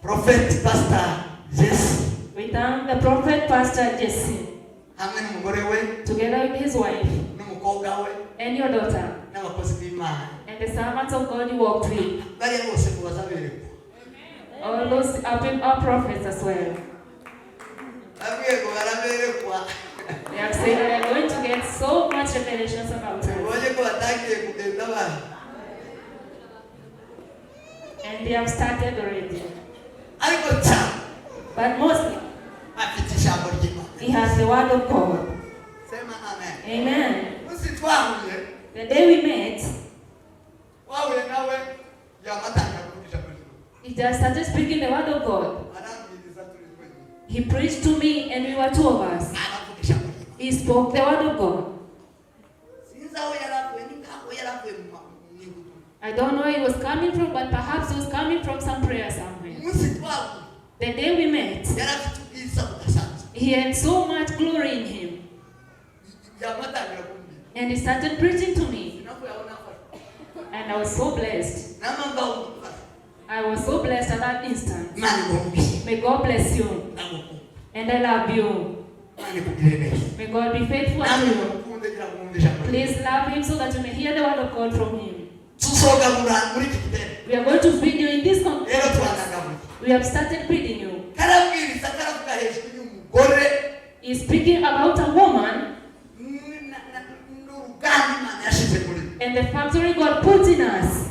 Prophet Pastor Jesse. We thank the prophet Pastor Jesse. Together with his wife. And your daughter. And the servants of God you walked with. All those are prophets as well. They have said that they are going to get so much revelations about us. And they have started already. But mostly, he has the word of God. Amen. The day we met, he just started speaking the word of God. He preached to me and we were two of us. He spoke the word of God. I don't know where he was coming from, but perhaps he was coming from some prayer somewhere. The day we met, he had so much glory in him. And he started preaching to me. And I was so blessed. I was so blessed at that instant. May God bless you. And I love you. May God be faithful to you. Please love him so that you may hear the word of God from him. We are going to feed you in this conference. We have started feeding you. He is speaking about a woman and the factory God put in us.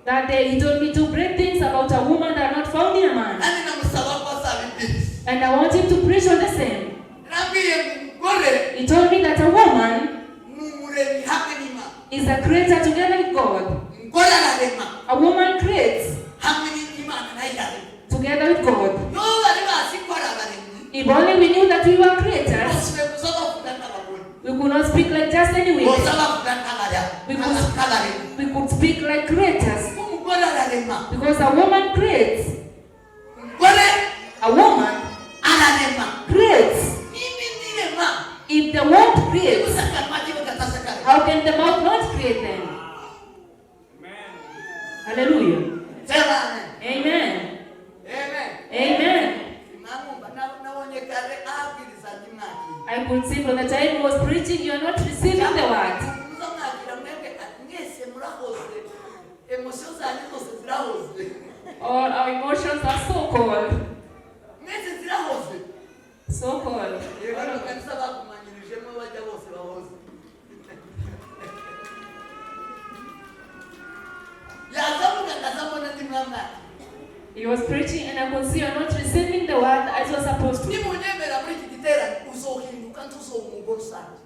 That day he told me to break things about a woman that are not found in a man. And I want him to preach on the same. He told me that a woman is a creator together with God. A woman creates together with God. If only we knew that we were creators, we could not speak like just any women. We could speak like creators. Because a woman creates. A woman creates. If the womb creates, how can the mouth not create then? Amen. Hallelujah. Amen. Amen. I could see from the time he was preaching, you are not receiving the word. All our emotions are so cold. So cold. He was preaching and I could see you're not receiving the word as you're supposed to.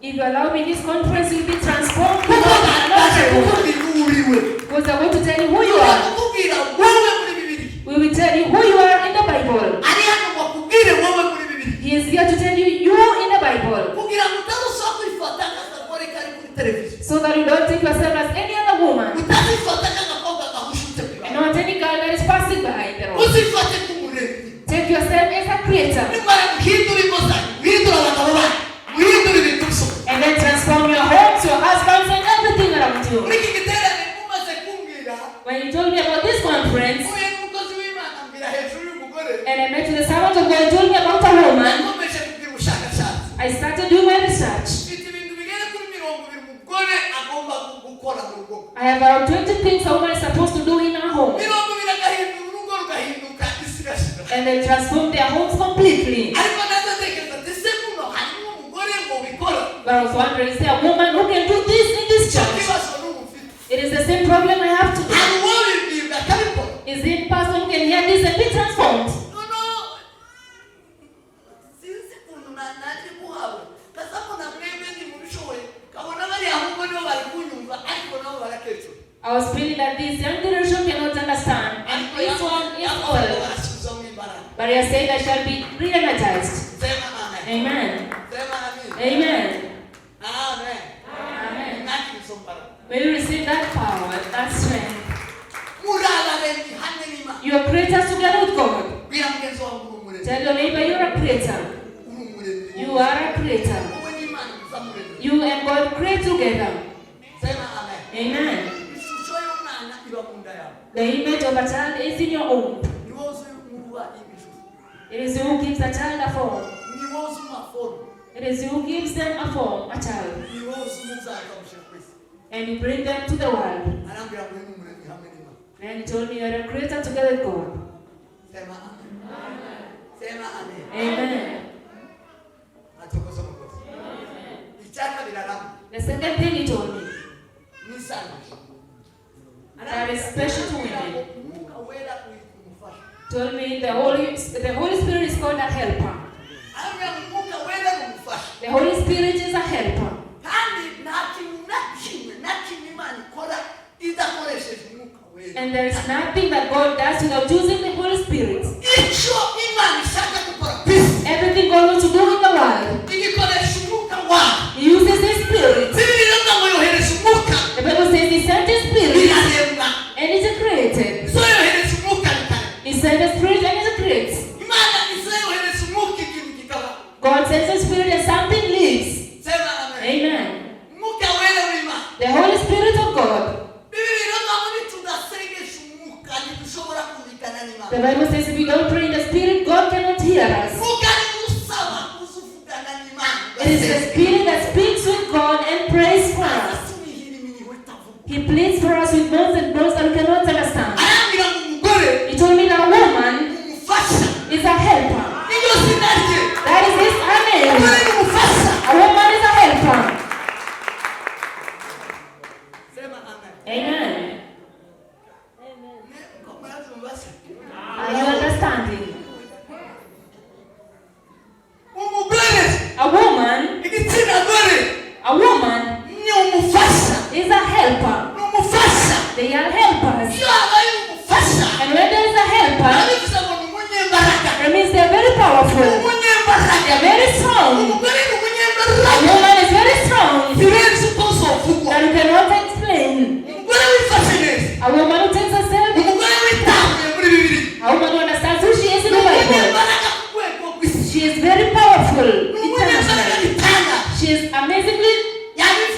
If you allow me this conference, you'll be transformed. Because I'm going to tell you who you are. We will tell you who you are in the Bible. He is here to tell you you are in the Bible. So that you don't take yourself as any other woman. And not any girl that is passing by the road. Take yourself as a creator. And then transform your homes, your husbands, and everything around you. When you told me about this conference, and I met with the servant of God, told me about a woman, I started doing my research. I have about 20 things a woman is supposed to do in her home. And they transform their homes completely. But I was wondering, is there a woman who can do this in this church? It is the same problem I have today. Is it person who can hear this and be transformed? I was feeling that this young generation cannot understand, and this one is old. But I said I shall be re-energized. Amen. Amen. Amen. When you receive that power, that strength, you are creators together with God. Tell your neighbor you are a creator. You are a creator. You and God create together. Amen. The image of a child is in your womb. It is you who gives a child a form. It is you who gives them a form, a child. And you bring them to the world. And he told me you are a creator together with God. Amen. The second thing he told me, that is special to women. Told me the Holy Spirit is called a helper. The Holy Spirit is a helper. And there is nothing that God does without using the Holy Spirit. Everything God wants to do in the world, He uses His Spirit. The Bible says He sent His Spirit and it created. He sent the Spirit and it creates. God sends the Spirit and something lives. Amen. The Holy Spirit of God. The Bible says if we don't pray in the Spirit, God cannot hear us. It is the Spirit that speaks with God and prays for us. He pleads for us with moans and groans that we cannot understand. He told me that a woman is a helper. That is his name. A woman is a helper. Amen. Are you understanding? A woman is a helper. They are helpers. And when there is a helper, it means they are very powerful. They are very strong. A woman is very strong that you cannot explain. A woman who takes herself, a woman who understands who she is in the Bible. She is very powerful internationally. She is amazingly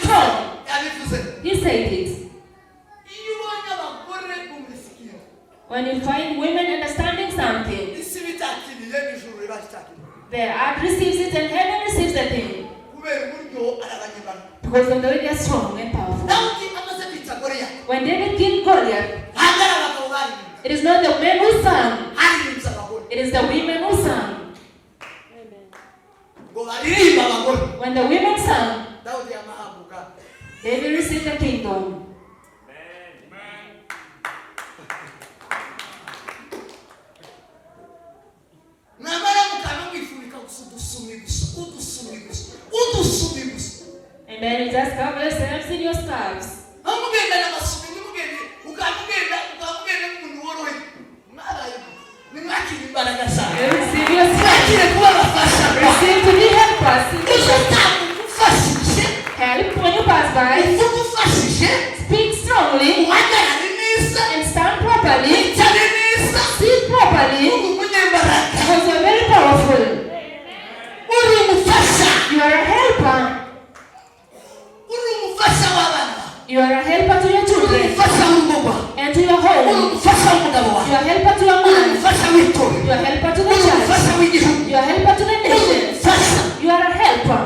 strong. He said it. When you find women understanding something, the earth receives it and heaven receives the thing. Because of the way they are strong and powerful. When David killed Goliath, it is not the men who sang, it is the women who sang. When the women sang, David received the kingdom. And then you just cover yourselves in your scarves. Receive your strength. Receive to be helpers. Help when you pass by. Speak strongly. And stand properly. Sit properly. Because you are very powerful. You are a helper. You are a helper to your children and to your home. You are a helper to your man. You are a helper to the church. You are a helper to the nation. You are a helper.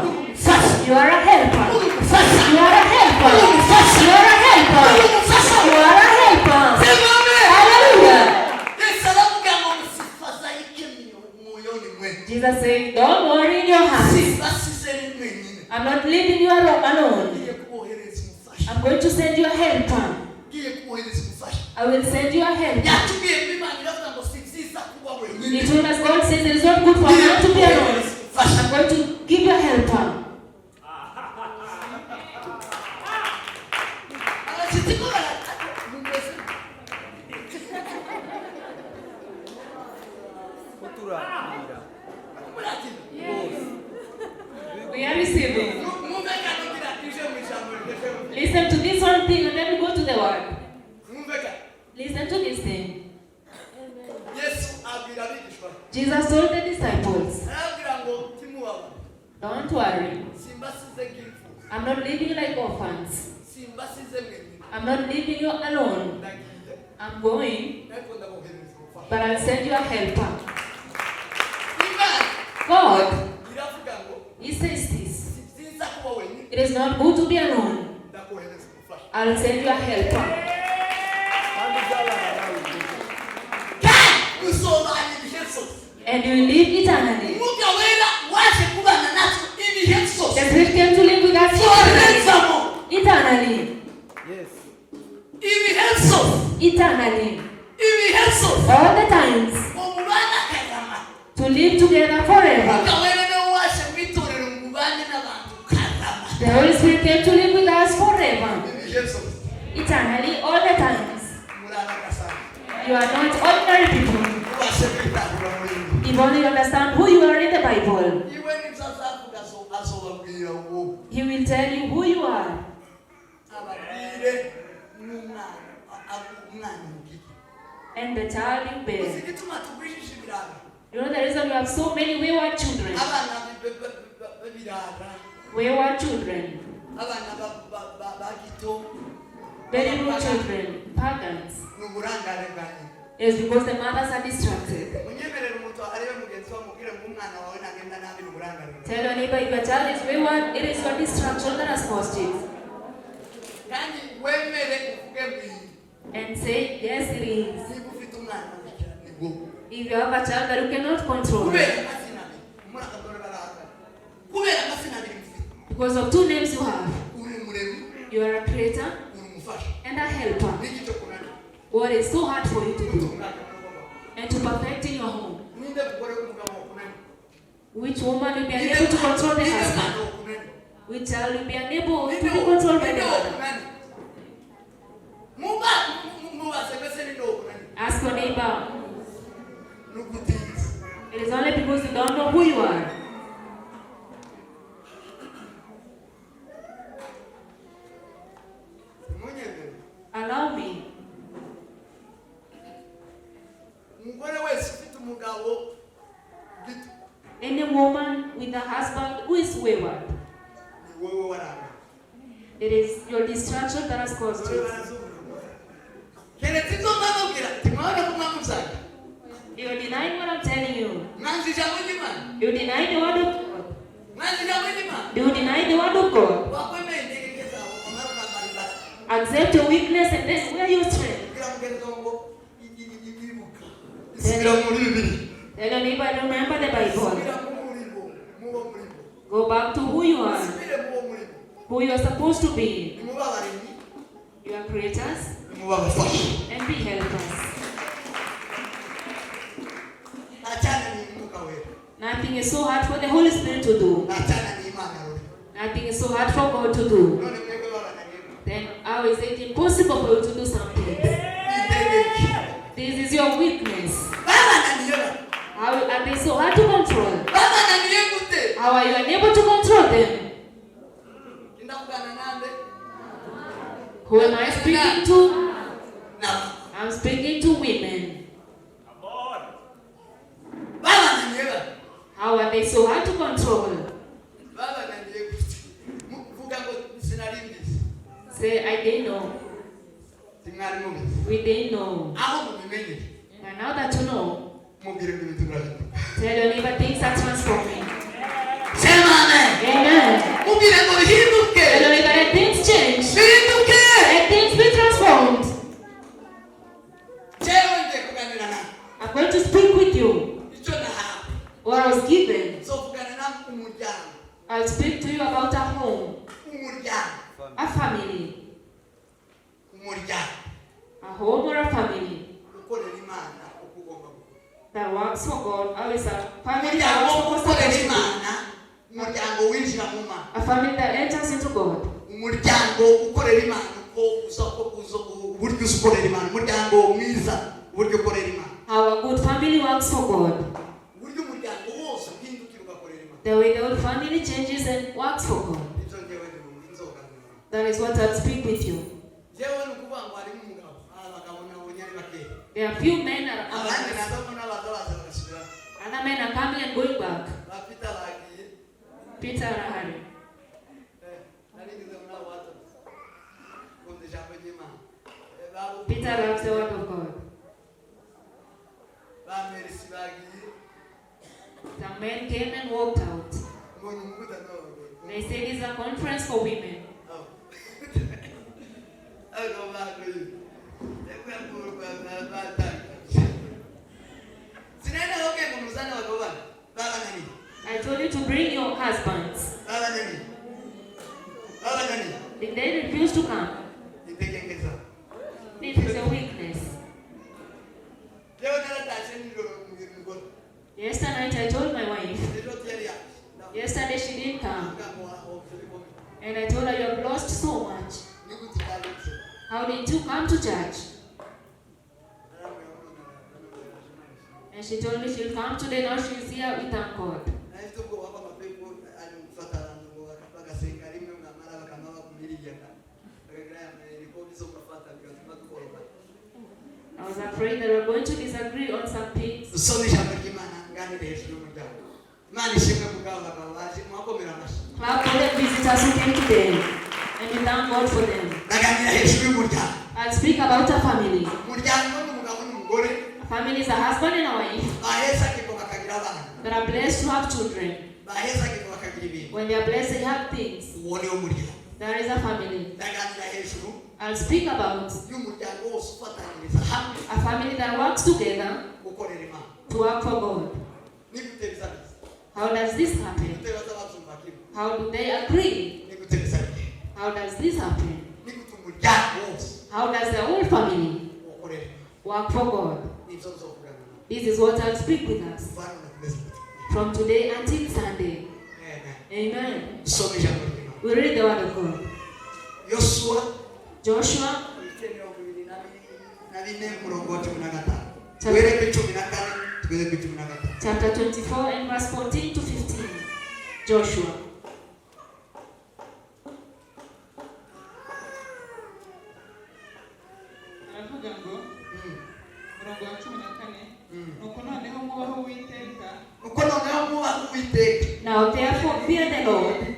You are a helper. You are a helper. You are a helper. You are a helper. Hallelujah. Jesus said, don't worry in your heart. I'm not leaving you alone. I'm going to send you a helper. I will send you a helper. He told us, God says it is not good for man to be alone. I'm going to give you a helper. We are receiving. Listen to this one thing and then we go to the word. Listen to this thing. Jesus told the disciples, don't worry. I'm not leaving you like orphans. I'm not leaving you alone. I'm going, but I'll send you a helper. God, He says this. It is not good to be alone. I'll send you a helper. And you will live eternally. The Spirit came to live with us eternally. Yes. Eternally. All the times. To live together forever. The Holy Spirit came to live with us forever. Eternally, all the times. You are not ordinary people. If only you understand who you are in the Bible. He will tell you who you are. And the child you bear. You know the reason we have so many wayward children. Wayward children. Very rude children. Pagans. It's because the mothers are distracted. Tell your neighbor if your child is wayward, it is your distraction that has caused it. And say, yes, it is. If you have a child that you cannot control, because of two names you have, you are a creator and a helper. What is so hard for you to do and to perfect in your home? Which woman will be unable to control the husband? Which child will be unable to be controlled by the mother? Ask your neighbor. It is only because you don't know who you are. Allow me. Any woman with a husband who is wayward, it is your distraction that has caused it. You're denying what I'm telling you. You deny the word of God. You deny the word of God. Accept your weakness and then wear your strength. Tell your neighbor, remember the Bible. Go back to who you are. Who you are supposed to be. You are creators and be helpers. Nothing is so hard for the Holy Spirit to do. Nothing is so hard for God to do. Then how is it impossible for you to do something? This is your weakness. How are they so hard to control? How are you unable to control them? Who am I speaking to? I'm speaking to women. How are they so hard to control? Say, I didn't know. We didn't know. And now that you know, tell your neighbor things are transforming. Amen. Tell your neighbor that things change. And things be transformed. I'm going to speak with you. What I was given. I'll speak to you about a home. A family. A home or a family that works for God. Always a family that works for God. A family that enters into God. Our good family works for God. The way the old family changes and works for God. That is what I'll speak with you. There are few men are other men are coming and going back. Peter Rahari. Peter loves the word of God. Some men came and walked out. They said it's a conference for women. I told you to bring your husbands. If they refuse to come, this is a weakness. Yesterday night I told my wife. Yesterday she didn't come. And I told her, you have lost so much. How did you come to church? And she told me she'll come today. Now she's here. We thank God. I was afraid that we were going to disagree on some things. Clap for the visitors who came today, and we thank God for them. I'll speak about a family. A family is a husband and a wife that are blessed to have children. When they are blessed, they have things. There is a family. I'll speak about a family that works together to work for God. How does this happen? How do they agree? How does this happen? How does the whole family work for God? This is what I'll speak with us from today until Sunday. Amen. We read the word of God. Joshua chapter 24 and verse 14 to 15. Joshua. Now therefore fear the Lord.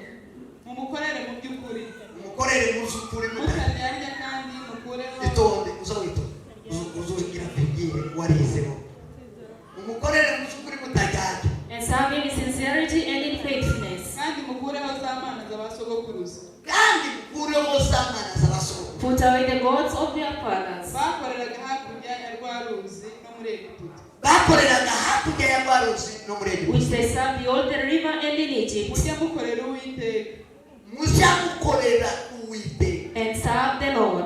And serve him in sincerity and in faithfulness. Put away the gods of their fathers. Which they served beyond the river and in Egypt. And serve the Lord.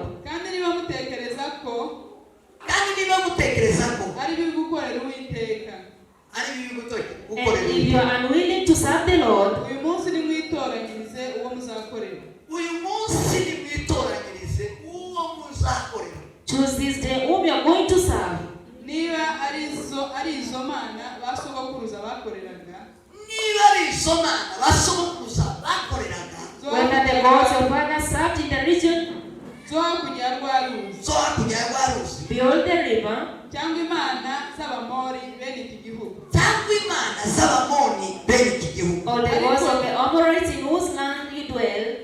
And if you are unwilling to serve the Lord, choose this day whom you are going to serve. Whether the gods of fathers served in the region beyond the river, or the gods of the Amorites in whose land you dwell,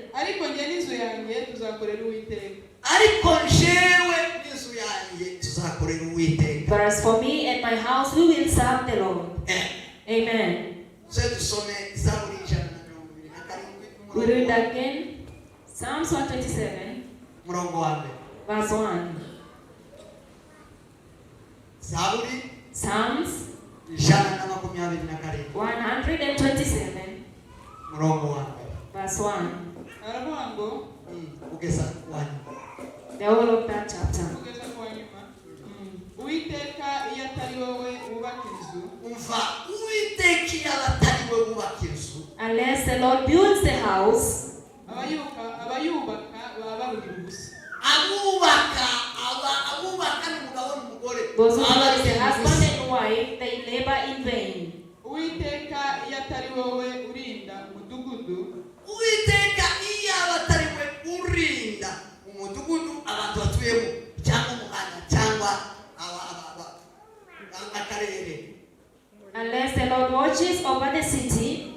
but as for me and my house, we will serve the Lord. Amen. We read again Psalms 127, verse 1. Psalms 127, verse 1. The whole of that chapter. Unless the Lord builds the house, those who are the husband and wife, they labor in vain. Unless the Lord watches over the city,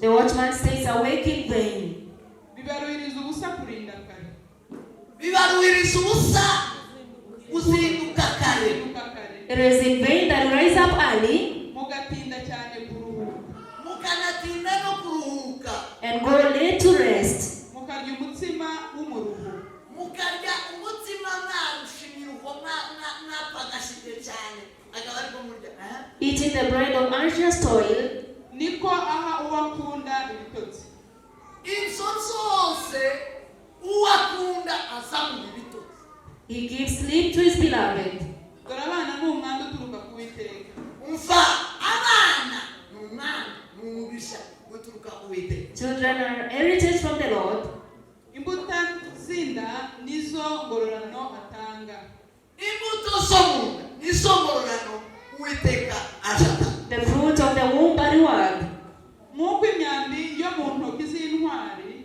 the watchman stays awake in vain. kurinda kare. Bibaruhiriza ubusa uzinduka kare. It is in vain that you rise up early Mugatinda cyane kuruhuka. Mukanatinda no kuruhuka. and go late to rest. Mukarya umutsima w'umuruho. Mukarya umutsima mwarushimiruho mwapagashije cyane. Akaba ariko murya. Eating the bread of anxious toil. Niko aha uwakunda ibitotsi. Inso zose uwakunda azamu ibitotsi. He gives sleep to his beloved. Dore abana ni umwanda uturuka ku Uwiteka. Umva abana ni umwanda n'umubisha uturuka ku Uwiteka. Children are heritage from the Lord. Imbuto zinda nizo ngororano atanga. Imbuto z'omunda nizo ngororano Uwiteka ashaka. The fruit of the womb are reward. Nk'uko imyambi yo mu ntoki z'intwari,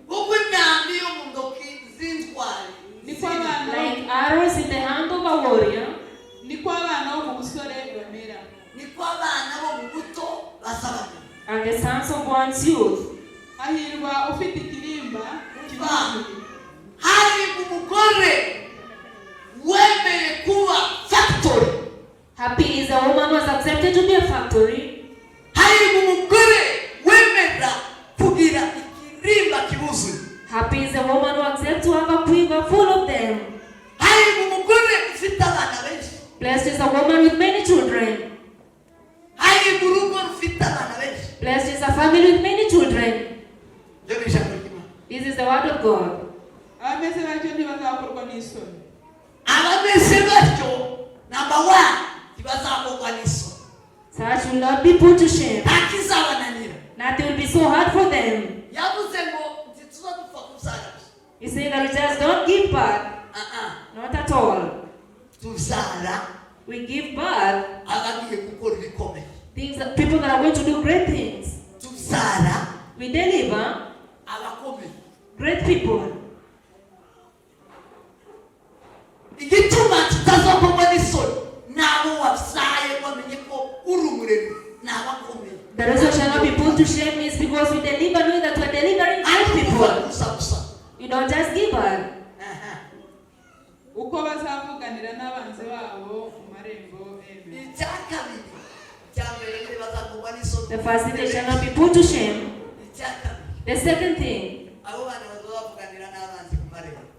Uko imyambi yo mu ntoki z'intwari, niko abana Like arrows in the hand of a warrior, niko abana bo mu busore bamera. niko abana bo mu buto basabana. and the sons of one's youth. Hahirwa ufite ikirimba kimuzuye. Hari umugore wemeye kuba factory. Happy is the woman who has accepted to be a factory. Hari umugore wemera kugira ikirimba kibuzuye. Happy is the woman who accepts to have a quiver full of them. Hari umugore ufite abana benshi. Blessed is a woman with many children. Hari urugo rufite abana benshi. Blessed is a family with many children. Ryo ni ijambo ry'Imana. This is the word of God. Abameze batyo ntibazakorwa n'isoni. Abameze batyo number 1 ntibazakorwa n'isoni. Such will not be put to shame. Ntakizabananira. Nothing will be so hard for them. Yavuze ngo ntituza dupfa kubyara. He said that we just don't give birth. Not at all. Tuzara We give birth abagiye gukora ibikomeye. things that people that are going to do great things. Tuzara We deliver abakomeye. great people. Igituma tutazakorwa n'isoni nabo wabyaye bamenye ko uri umuremyi n'abakomeye. The reason shall not be put to shame is because we deliver knowing that we are delivering great people. You don't just give birth. Uko bazavuganira n'abanzi babo mu marembo. Amen. The first thing, they shall not be put to shame. The second thing,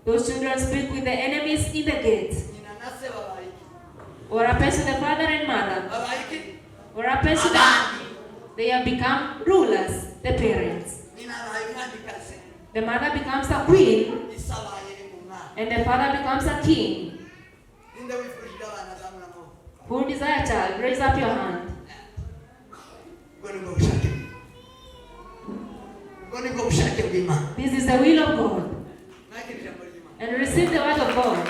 those children speak with the enemies in the gate. What happens to the father and mother? What happens to them? They have become rulers, the parents. The mother becomes a queen, and the father becomes a king. Who desire a child? Raise up your hand. This is the will of God. And receive the word of God.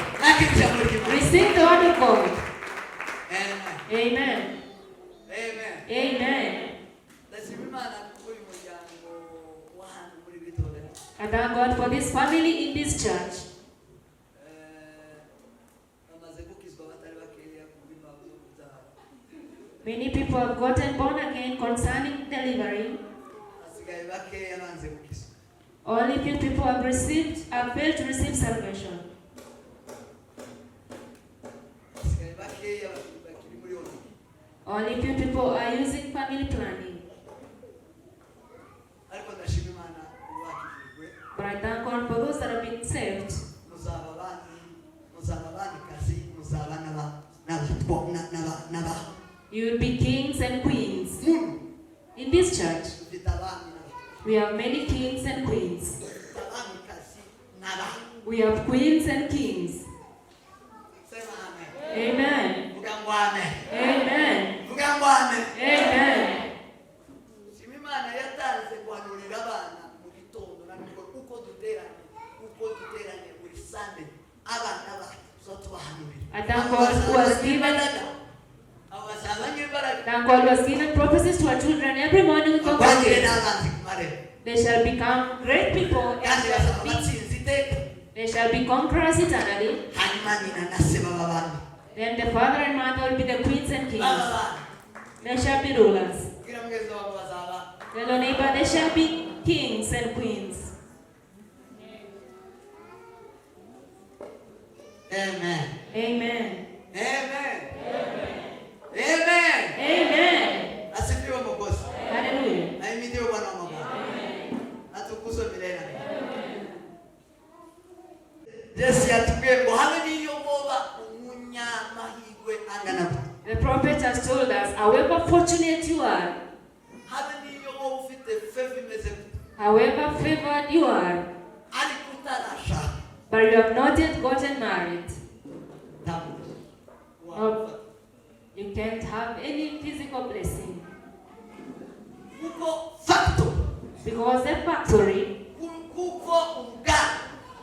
Receive the word of God. Amen. Amen. I thank God for this family in this church. Many people have gotten born again concerning delivery. Only few people have failed to receive salvation. Only few people are using family planning. But I thank God for those that have been saved. You will be kings and queens. In this church, we have many kings and queens. We have queens and kings. Amen. Amen. Amen. I thank God who has given prophecies to our children every morning we congregate. They shall become great people and they shall be conquerors eternally. Then the father and mother will be the queens and kings. They shall be rulers. Tell your neighbor, they shall be kings and queens. Amen. Amen. Amen. Amen. Amen. Asifiwe Mwokozi. Hallelujah. Ahimidiwe Bwana wa mabwana. Atukuzwe milele. Yesu yatubwiye ngo habe niyo boba umunyamahirwe angana. The prophet has told us, however fortunate you are, habe niyo boba ufite favor imeze, however favored you are, ari kutarasha, but you have not yet gotten married, or you can't have any physical blessing. Because the factory,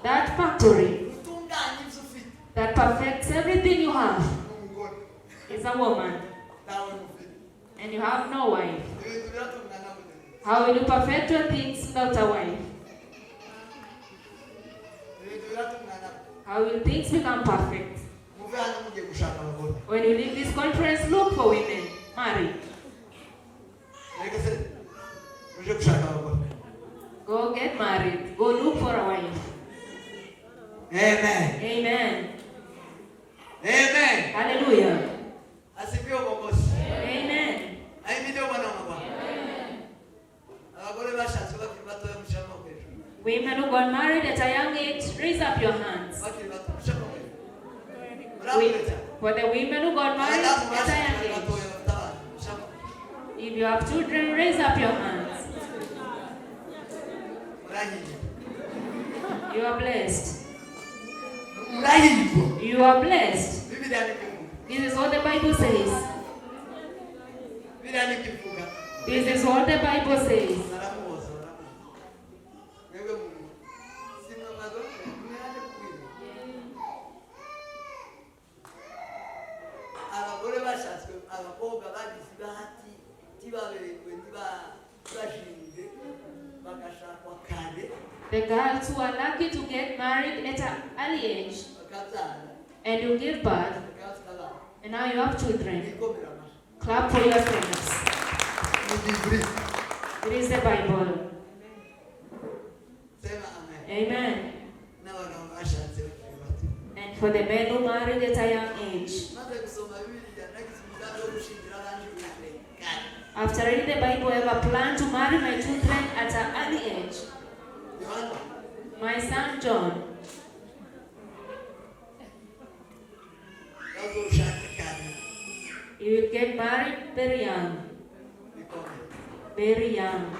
that factory that perfects everything you have is a woman, and you have no wife. How will you perfect your things without a wife? How will things become perfect? When you leave this conference, look for women, marry. Go get married. Go look for a wife. Amen. Amen. Amen. Hallelujah. Asifiwe Mwokozi. Amen. Ahimidiwe Bwana wa mabwana. Abagore bashatse bakiri batoya mushama kweli. Women who got married at a young age, raise up your hands. Bakiri batoya mushama kweli. For the women who got married at a young age, if you have children, raise up your hands. You are blessed. You are blessed. This is what the Bible says. This is what the Bible says. The girls who are lucky to get married at an early age and you give birth and now you have children, clap for yourselves. It is the Bible. Amen. And for the men who married at a young age, after reading the Bible, I have a plan to marry my children at an early age. My son John, he will get married very young. Very young.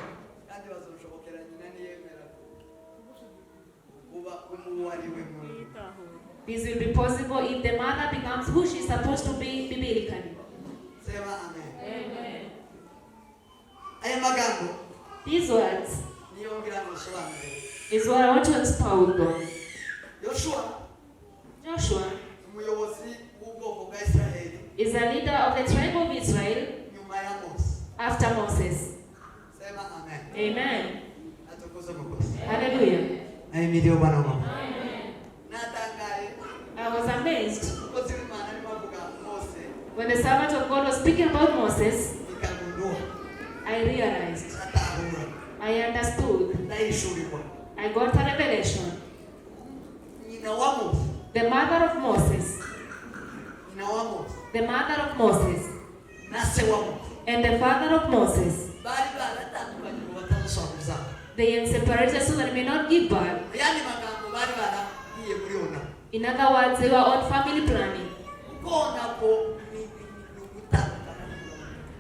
This will be possible if the mother becomes who she's supposed to be biblically. Amen. These words is what I want to expound on. Joshua is a leader of the tribe of Israel after Moses. Amen. Hallelujah. Amen. I was amazed when the servant of God was speaking about Moses. I realized, I understood, I got a revelation. The mother of Moses, the mother of Moses, and the father of Moses, they are separated so that they may not give birth. In other words, they were on family planning.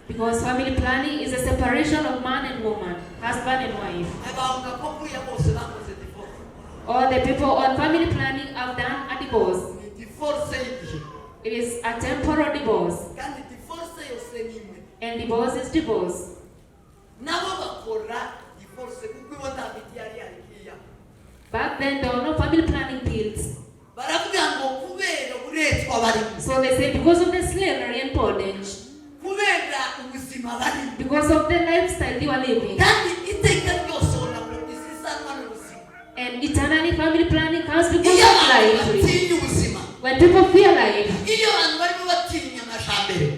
Because family planning is a separation of man and woman, husband and wife. All the people on family planning have done a divorce. It is a temporal divorce. And divorce is divorce. Back then there were no family planning pills. So they say because of the slavery and bondage, because of the lifestyle they were living, and eternally family planning comes because of life. When people fear life,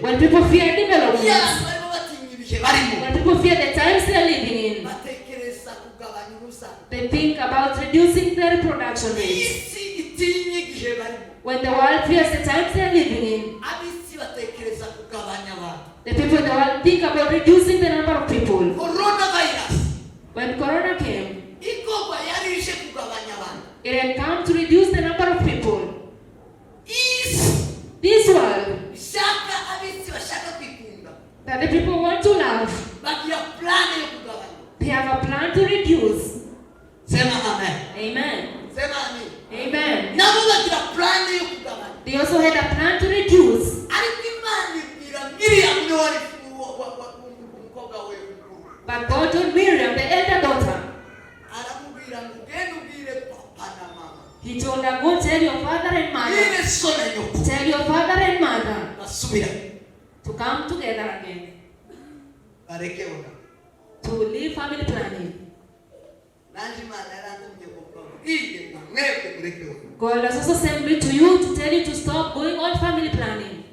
when people fear development, when people fear the times they are living in, They think about reducing their reproduction rate. When the world fears the times they are living in, the people in the world think about reducing the number of people. When Corona came, it had come to reduce the number of people. This world, that the people want to love, they have a plan to reduce. Amen. Amen. They also had a plan to reduce. But God told Miriam, the elder daughter, He told her, go tell your father and mother. Tell your father and mother to come together again. To leave family planning. God has also sent me to you to tell you to stop going on family planning.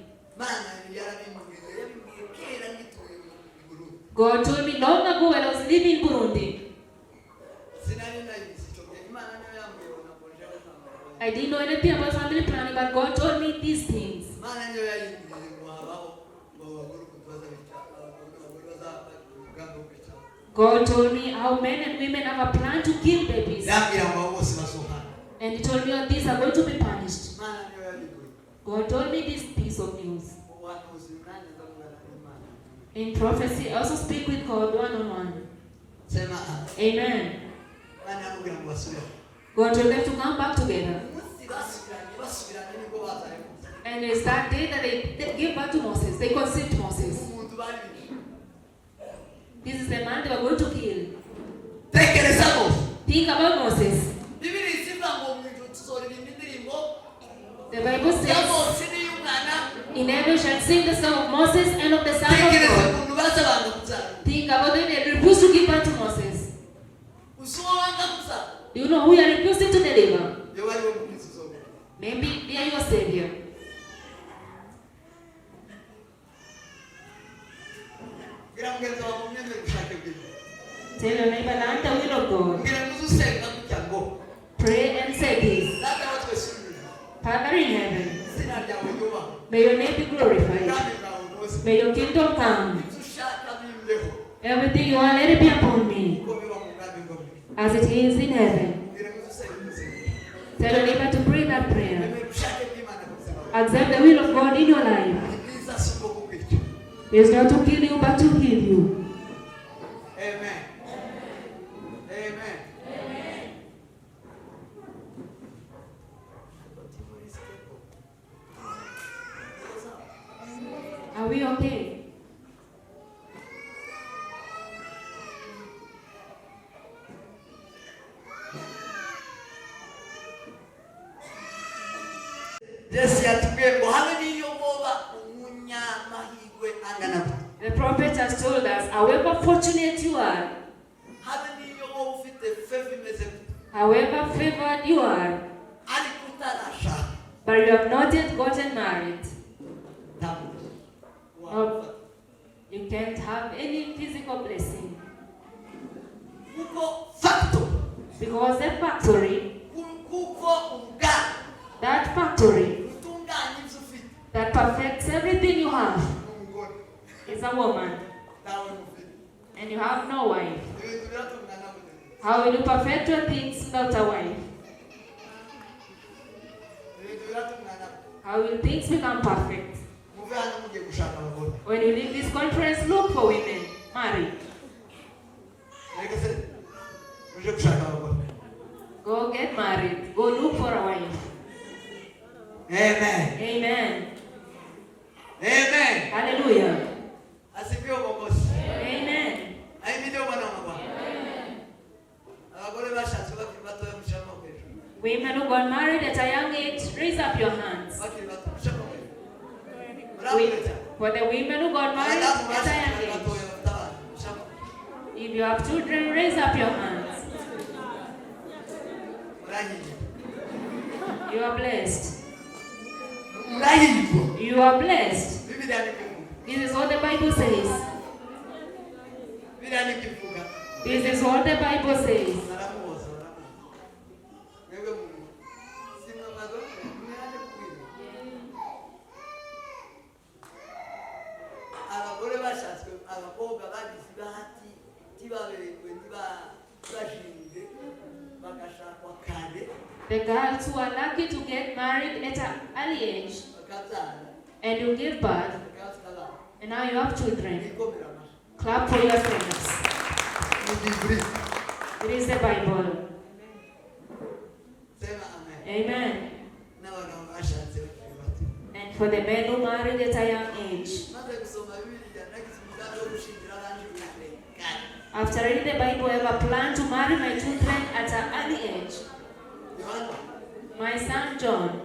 God told me long ago when I was living in Burundi. I didn't know anything about family planning, but God told me these things. God told me how men and women have a plan to kill babies. And He told me all these are going to be punished. God told me this piece of news. In prophecy, I also speak with God one-on-one. Amen. God told them to come back together. And it's that day that they gave birth to Moses. They conceived Moses. This is the man they were going to kill. Think about Moses. The Bible says, in heaven shall sing the song of Moses and of the Son of God. Think about them. They refused to give birth to Moses. Do you know who you are refusing to deliver? Maybe they are your Savior. Tell your neighbor, learn the will of God. Pray and say this. Father in heaven, may your name be glorified. May your kingdom come. Everything you want, let it be upon me, as it is in heaven. Tell your neighbor to pray that prayer. Accept the will of God in your life. It is not to kill you, but to heal you. Amen. Amen. Amen. Are we okay? The prophet has told us, however fortunate you are, however favored you are, but you have not yet gotten married, or you can't have any physical blessing. Because that factory that perfects everything you have is a woman, and you have no wife. How will you perfect your things without a wife? How will things become perfect? When you leave this conference, look for women. Marry. Go get married. Go look for a wife. Amen. Amen. Amen. Hallelujah. Amen. Women who got married at a young age, raise up your hands. For the women who got married at a young age, if you have children, raise up your hands. You are blessed. You are blessed. This is what the Bible says. This is what the Bible says. The girls who are lucky to get married at an early age and you give birth and now you have children. Clap for yourselves. It is the Bible. Amen. And for the men who married at a young age. After reading the Bible, I have a plan to marry my children at an early age. My son John.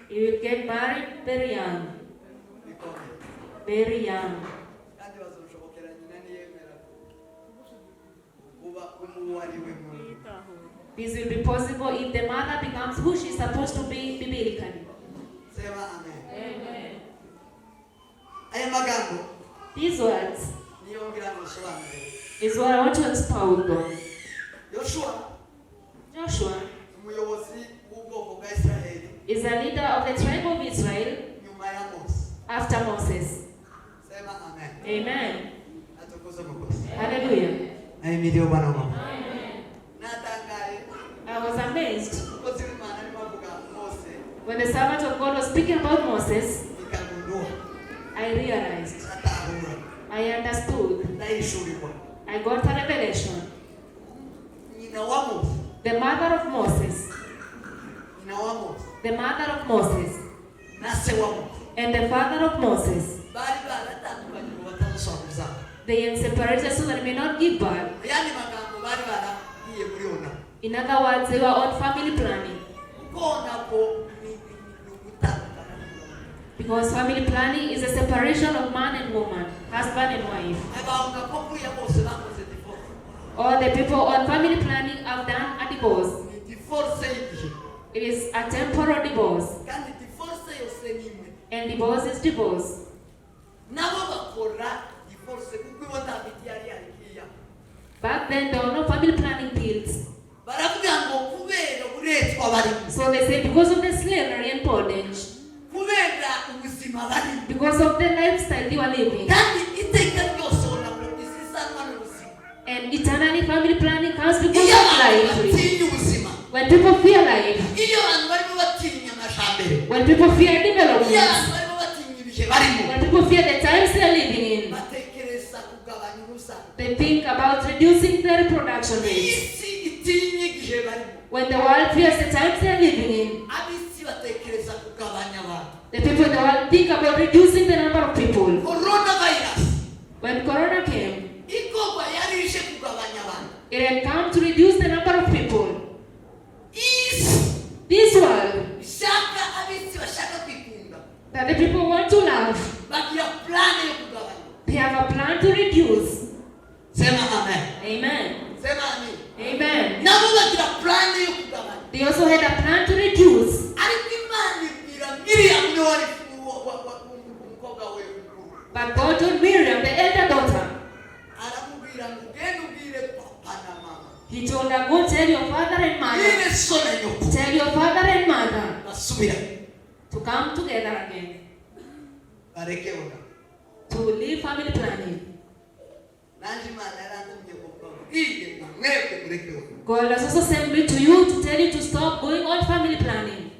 He will get married very young. Very young. This will be possible if the mother becomes who she is supposed to be biblically. Amen. These words is what I want to expound on. Joshua is a leader of the tribe of Israel after Moses. Amen. Hallelujah. Amen. I was amazed when the servant of God was speaking about Moses. I realized, I understood, I got a revelation. The mother of Moses, and the father of Moses, they are separated so that they may not give birth. In other words, they were on family planning. Because family planning is a separation of man and woman, husband and wife. All the people on family planning have done a divorce. It is a temporal divorce. And divorce is divorce. Back then there were no family planning pills. So they say because of the slavery and bondage, because of the lifestyle they were living, and eternally family planning comes because of life. When people fear life, when people fear development, when people fear the times they are living in, they think about reducing their reproduction rates. When the world fears the times they are living in, the people in the world think about reducing the number of people. When Corona came, it had come to reduce the number of people. This world, that the people want to love, they have a plan to reduce. Amen. Amen. They also had a plan to reduce. But God told Miriam, the elder daughter, He told her, go tell your father and mother, tell your father and mother to come together again, to leave family planning. God has also sent me to you to tell you to stop going on family planning.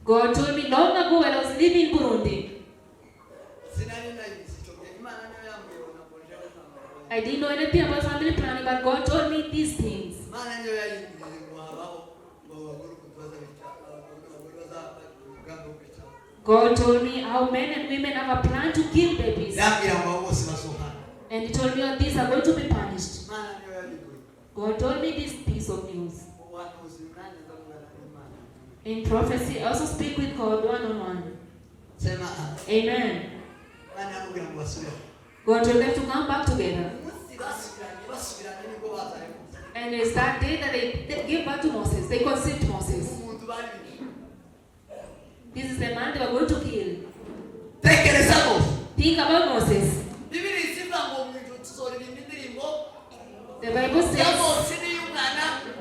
God told me long ago when I was living in Burundi. I didn't know anything about family planning, but God told me these things. God told me how men and women have a plan to kill babies. And He told me all these are going to be punished. God told me this piece of news. In prophecy, I also speak with God one-on-one. Amen. God told them to come back together. And it's that day that they gave birth to Moses. They conceived Moses. This is the man they were going to kill. Think about Moses. The Bible says,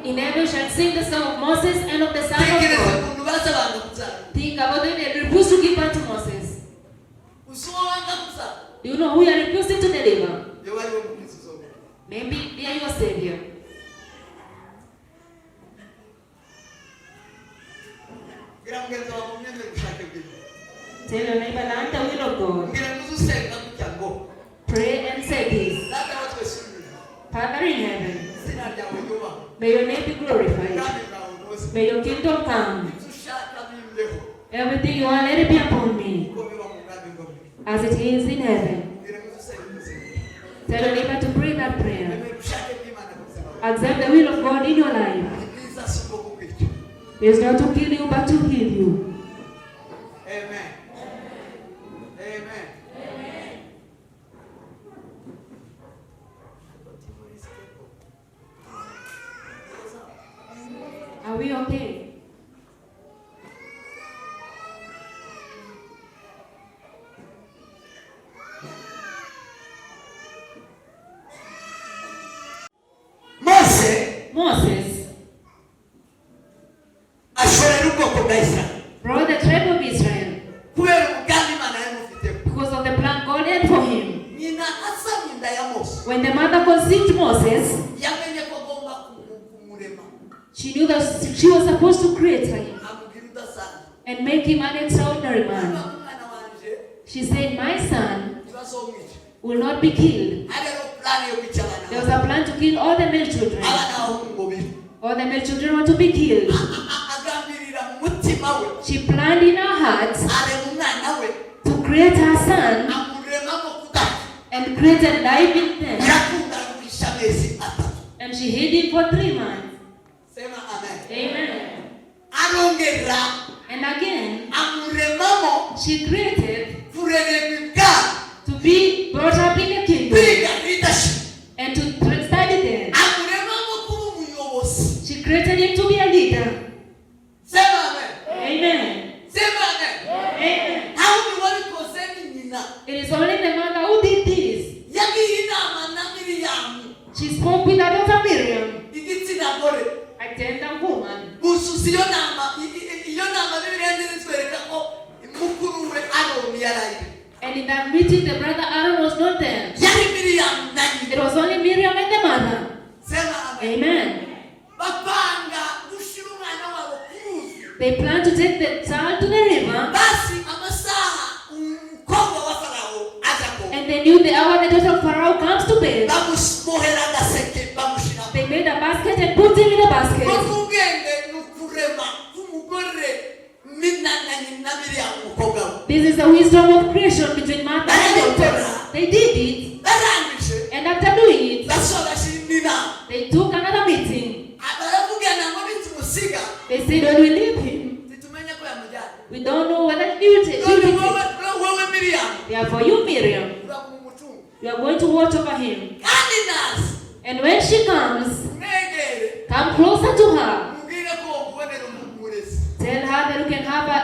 in heaven shall sing the song of Moses and of the Son of God. Think about it, they refused to give birth to Moses. Do you know who you are refusing to deliver? Yo wali w'umukristo zo. Maybe they are your savior. Ngira mugenzi wawe umwemere ubushake bw'Imana. Tell your neighbor, learn the will of God. Ngira muzusenga gutya ngo. Pray and say this. Data wa twese uri. Father in heaven, Izina ryawe ryubahwe. may your name be glorified. Ubwami bwawe buze. May your kingdom come. Ibyo ushaka bimbeho. Everything you want, let it be upon me, Uko biba mu bwami bwo mu ijuru. as it is in heaven. Ngira muzusenga ubuzima. Tell your neighbor to pray that prayer. Mwemere ubushake bw'Imana mu buzima bwawe. Accept the will of God in your life. Ibyiza si ubwo kukwica. It is not to kill you, but to heal you. Amen. Amen. Are we okay? Moses ashorera ubwoko bwa Isirayeli brought the tribe of Israel kubera umugambi Imana yamufiteho. because of the plan God had for him. Nyina asamye inda ya Mose When the mother conceived Moses, yamenye ko agomba kumurema she knew that she was supposed to create him amubwira udasanzwe. and make him an extraordinary man. Umwana wanje She said, my son ntibazomwica. will not be killed. Hariho plan yo kwica abana There was a plan to kill all the male children. abana b'abahungu ngo bibe. All the male children were to be killed. Agambirira mu mutima we She planned in her heart arema umwana we to create her son amuremamo kudapfa. and created life in them. Yakundanisha amezi atatu. And she hid him for 3 months. Sema amen. Amen. Arongera And again, amuremamo she created kurererwa ibwami. to be brought up in the kingdom Kwiga leadership. and to study there. Amuremamo kuba umuyobozi. She created him to be a leader. Sema amen. Amen. Sema amen. Amen. Aho ni wabikoze ni nyina. It is only the mother who did this. Yagiye inama na Miriyamu. She spoke with her daughter Miriam, Igitsina gore. a tender woman. Bususi iyo nama Bibiliya nditwereka ko mukuru we Aroni yaraye. And in that meeting, the brother Aaron was not there. Yari Miriyamu na It nyina. was only Miriam and the mother. Sema amen. Amen. Bapanga gushira umwana wabo kuruzi. They planned to take the child to the river, Basi amasaha umukobwa wa Farao aza ko. and they knew the hour the daughter of Pharaoh comes to bed. Bamushira agaseke bamushira. They made a basket and put him in a basket. Ubwenge nukurema umugore minana na Miriyamu umukobwa we. This is the wisdom of creation between mother and daughter. They did it, Barangije. and after doing it, Basoga shindina. they took another meeting. Abaravugana ngo bitumusiga. They said, when we leave him, Titumenya ko yamujyana. we don't know whether he will take None it. wowe Miriyamu. Therefore, you, Miriam, Urakumumutunga. you are going to watch over him. Kandi nasi. And when she comes, Mwegere. come closer to her. Mubwire ko ubonera umurezi. Tell her that you can have a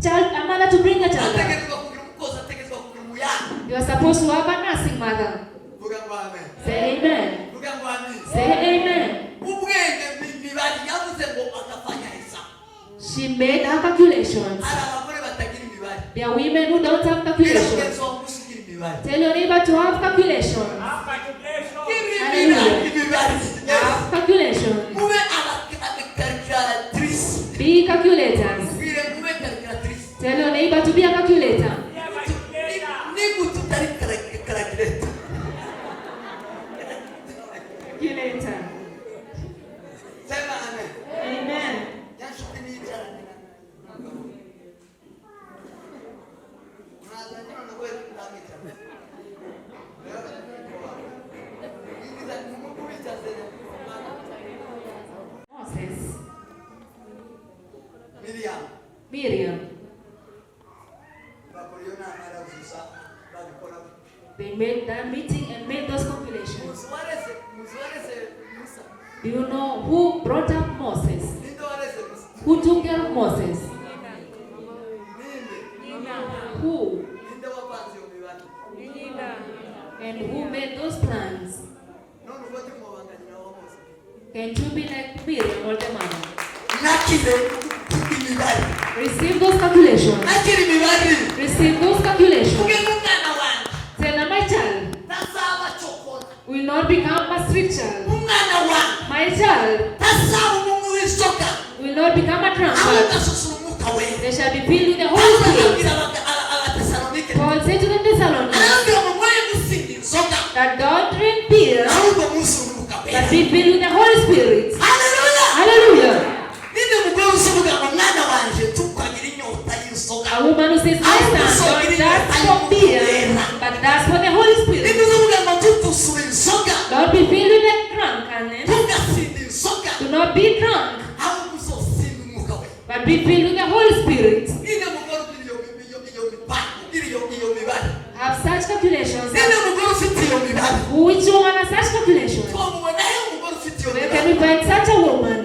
child, a mother to bring a child up. Ategerezwa kugira umukozi, ategerezwa kugira umuyana. You are supposed to have a nursing mother. Vuga ngo amen. Say amen. Vuga ngo amen. Say amen. Ubwenge mibali yavuze ngo akafanya hesabu. She made her calculations. Hari abagore batagira imibare. There are women who don't have Bwira calculations. mugenzi wawe usigira imibare. Tell your neighbor to have calculations. Imibare. Have calculations. Mube abacalculatrice. Be calculators. Bwire mube calculatrice. Tell your neighbor to be a calculator. Nigu tutari calculator. Calculator. Sema amen. Amen. Yashuti ni Igiterane. Unazania unakwenda kutamita. Ingiza kumukubita zile. Moses. Miriam. Bakuriona mara ususa. Bakora. They made that meeting and made those calculations. Musuareze Musa. Do you know who brought up Moses? Nindo wareze Musa. Who took care of Moses? Ninde. Who? Ninde wapanzi umibani. And who made those plans? None wote mwabanganya wa Mose. Can you be like Miriam or the mother? Nakile imibani. Receive those calculations. Nakile imibani. Receive those calculations. Ugenda mwana wangu. Tell not become a strict child. My child will not become a drunkard. They shall be filled with the Holy Spirit. Paul said to the Thessalonians that don't drink beer, but be filled with the Holy Spirit. Hallelujah. A woman who says, my son, don't thirst for beer, but thirst for the Holy Spirit. Don't be filled with the drunkenness. Do not be drunk, but be filled with the Holy Spirit. Have such calculations. Which woman has such calculations? Where can we find such a woman?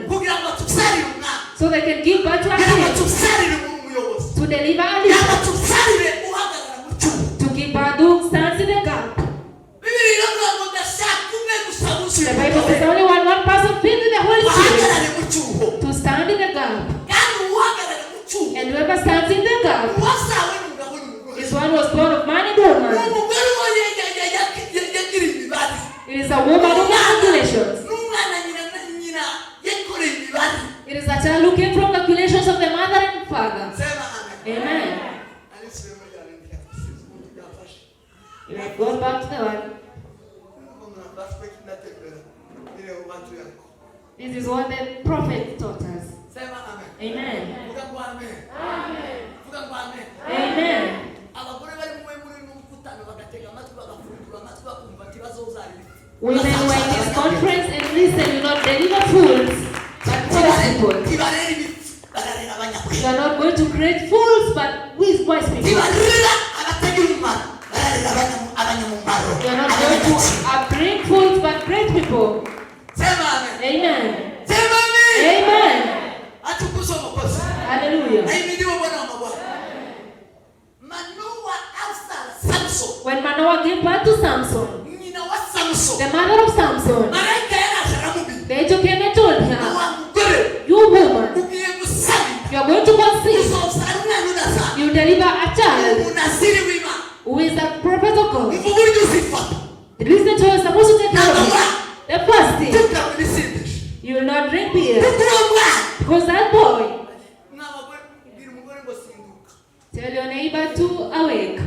So they can give birth to a kid, to deliver a leader, to give birth to stands in the gap. The Bible says only one person filled with the Holy Spirit to stand in the gap. And whoever stands in the gap is one who was born of man and woman. It is a woman who has calculations. It is a child who came from calculations of the mother and father. Amen. You have gone back to the one. This is what the prophet taught us. Amen. Amen. Women were in this conference and listen, you not deliver fools, but wise people. You are not going to create fools, but wise people. You are not going to bring fools, but great people. Amen. Amen. Hallelujah. When Manoah gave birth to Samson, the mother of Samson, the angel came and told her, you woman, you are going to conceive. You deliver a child who is a prophet of God. The reason you are supposed to take care of it, the first thing, you will not drink beer. Because that boy, tell your neighbor to awake.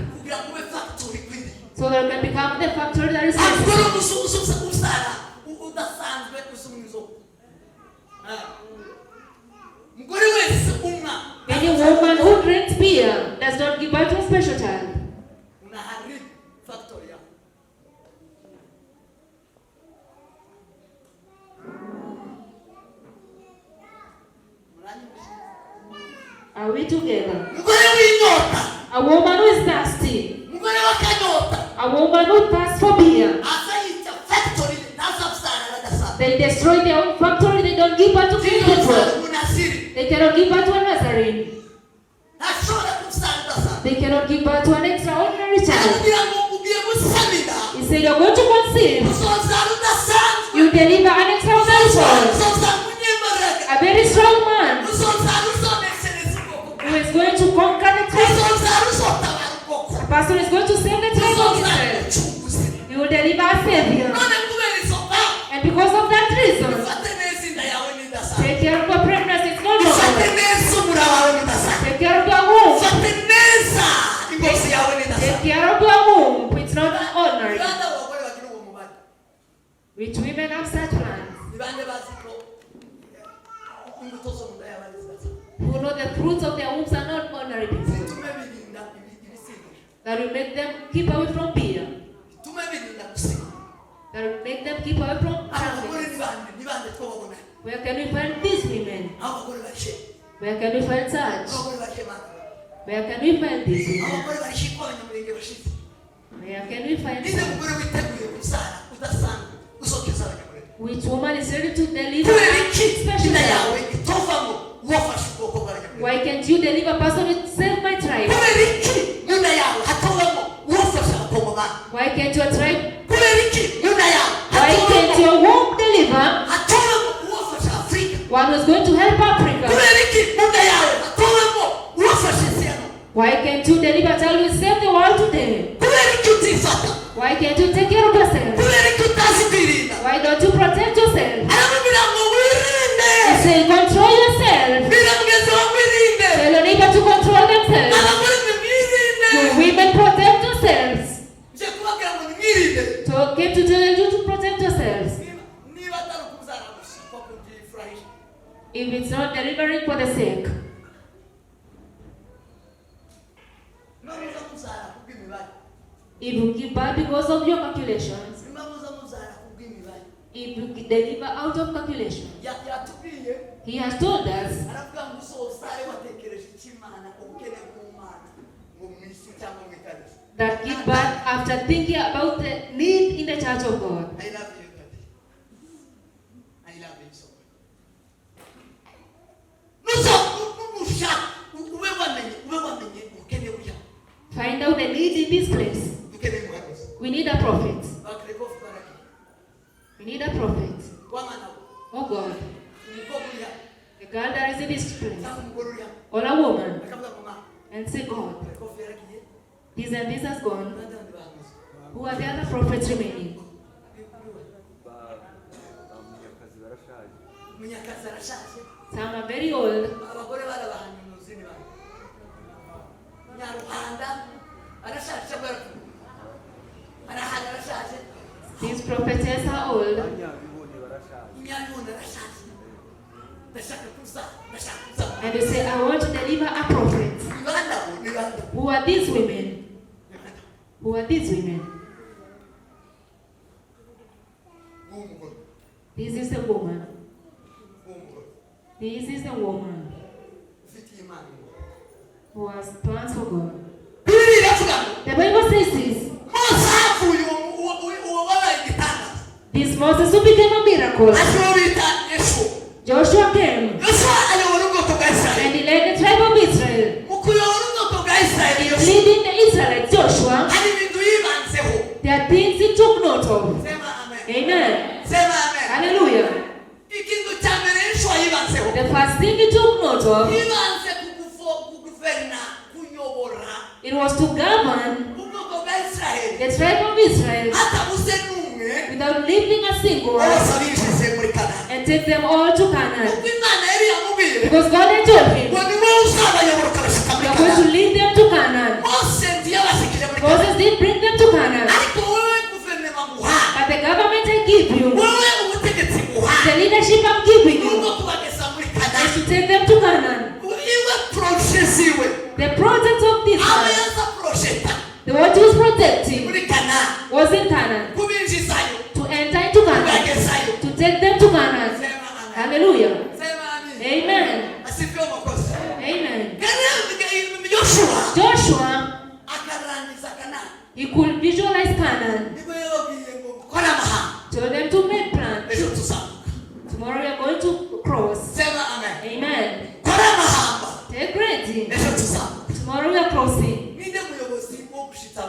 So that can become the factory that is necessary. Any woman who drinks beer does not give birth to a special child. Are we together? A woman who is thirsty. A woman who thirsts for beer. They destroy their own factory. They don't give birth to people. They cannot give birth to a Nazarene. They cannot give birth to an extraordinary child. He said, you're going to conceive. You deliver an extraordinary child. A very strong man who is going to conquer the tribe. A person is going to save the tribe of Israel. You will deliver a savior. And because of that reason, take care of your pregnancy. It's not normal. Take care of your womb. Take care of your womb. It's not ordinary. Which women have such plans? Who know the fruits of their wombs are not ordinary people. That will make them keep away from beer. That will make them keep away from drunkenness. Where can we find these women? Where can we find such? Where can we find these women? Where can we find such? Which woman is ready to deliver a special child? Why can't you deliver a person with save my tribe? Why can't your tribe? Why can't your womb deliver one who's going to help Africa? Why can't you deliver a child who will save the world today? Why can't you take care of yourself? Why don't you protect yourself? aramubwira ngo wirinde He say, control yourself. bwira mugenzi wawe wirinde Tell your neighbor to control themselves. abagore mwirinde You women protect yourselves. nje kubabwira ngo mwirinde So came to tell you to protect yourselves. niba atari ukuzara gusa kwa kujifurahisha If it's not delivering for the sake. niba muzara kubw'imibare If you give birth because of your calculations. niba muzara kubw'imibare If you deliver out of calculation. yatubwiye He has told us aravuga ngo usosare watekereje ikimana ubukene bw'umwana ngo mwisi cyangwa mu ikanisa that give birth after thinking about the need in the church of God. I love you daddy. I love you so much nusa umusha ube wamenye ubukene buya Find out the need in this place. ubukene muhakoze We need a prophet. bakrekof baraki We need a prophet. wamana Oh God. umukobwa uri The girl that is in this place. cyangwa umugore uri Or a woman. akavuga ngo mama And say, God, krekof yaragiye this and this has gone. n'abandi bahanuzi Who are the other prophets remaining? munyakazi arashaje Some are very old. abagore barabahanuzi ni bane nyaruhanda arashaje cyangwa arahana arashaje These prophetess are old. imyanyundi arashaje ndashaka kuza And they say, I want to deliver a prophet. nibanda Who are these women? Who are these women? ngumugore This is the woman. ngumugore This is the woman ufite imana who has plans for God. bibiri iravuga ngo The Bible says this. mose havuye uwo wabaye igitanda This Moses who became a miracle. asibo bita yesu Joshua came yesu ayobora ubwoko bwa isirayeli and he led the tribe of Israel. mu kuyobora ubwoko bwa isirayeli yesu Leading the Israelites, Joshua, hari ibintu yibanzeho there are things he took note of. sema amen Amen. sema amen Hallelujah. ikintu cya mbere yesu yibanzeho The first thing he took note of, yibanze kuguverina kuyobora it was to govern ubwoko bwa isirayeli the tribe of Israel hatabuze n'umwe without leaving a single one bose abinjize muri kanani and take them all to Canaan. kuko imana yari yamubwiye Because God had told him, ngo ni wowe uzabayobora ukabashyika muri you are going to kanani lead them to Canaan. mose ntiyabashyikije muri kanani Moses did bring them to Canaan. ariko wowe guverinoma nguha But the government I give you, wowe ubutegetsi nguha the leadership I'm giving ni ubwo you, kubageza muri is kanani to take them to Canaan. iwe poroshe ziwe The project of this aba man, yaza porojeta the one he was protecting, muri kanani was in Canaan. kubinjizayo To enter into Canaan. kubagezayo To take them to Canaan. sema amen Hallelujah. sema amen Amen. asifiwe makosa Amen. Joshua Joshua, akarangiza kanani he could visualize Canaan. nibwo yababwiye ngo kora amahanga Told them to make plans. ejo tuzamuka Tomorrow we are going to cross. sema amen Amen. kora amahanga Take ready. ejo tuzamuka Tomorrow we are crossing. ninde muyobozi wo gushitsa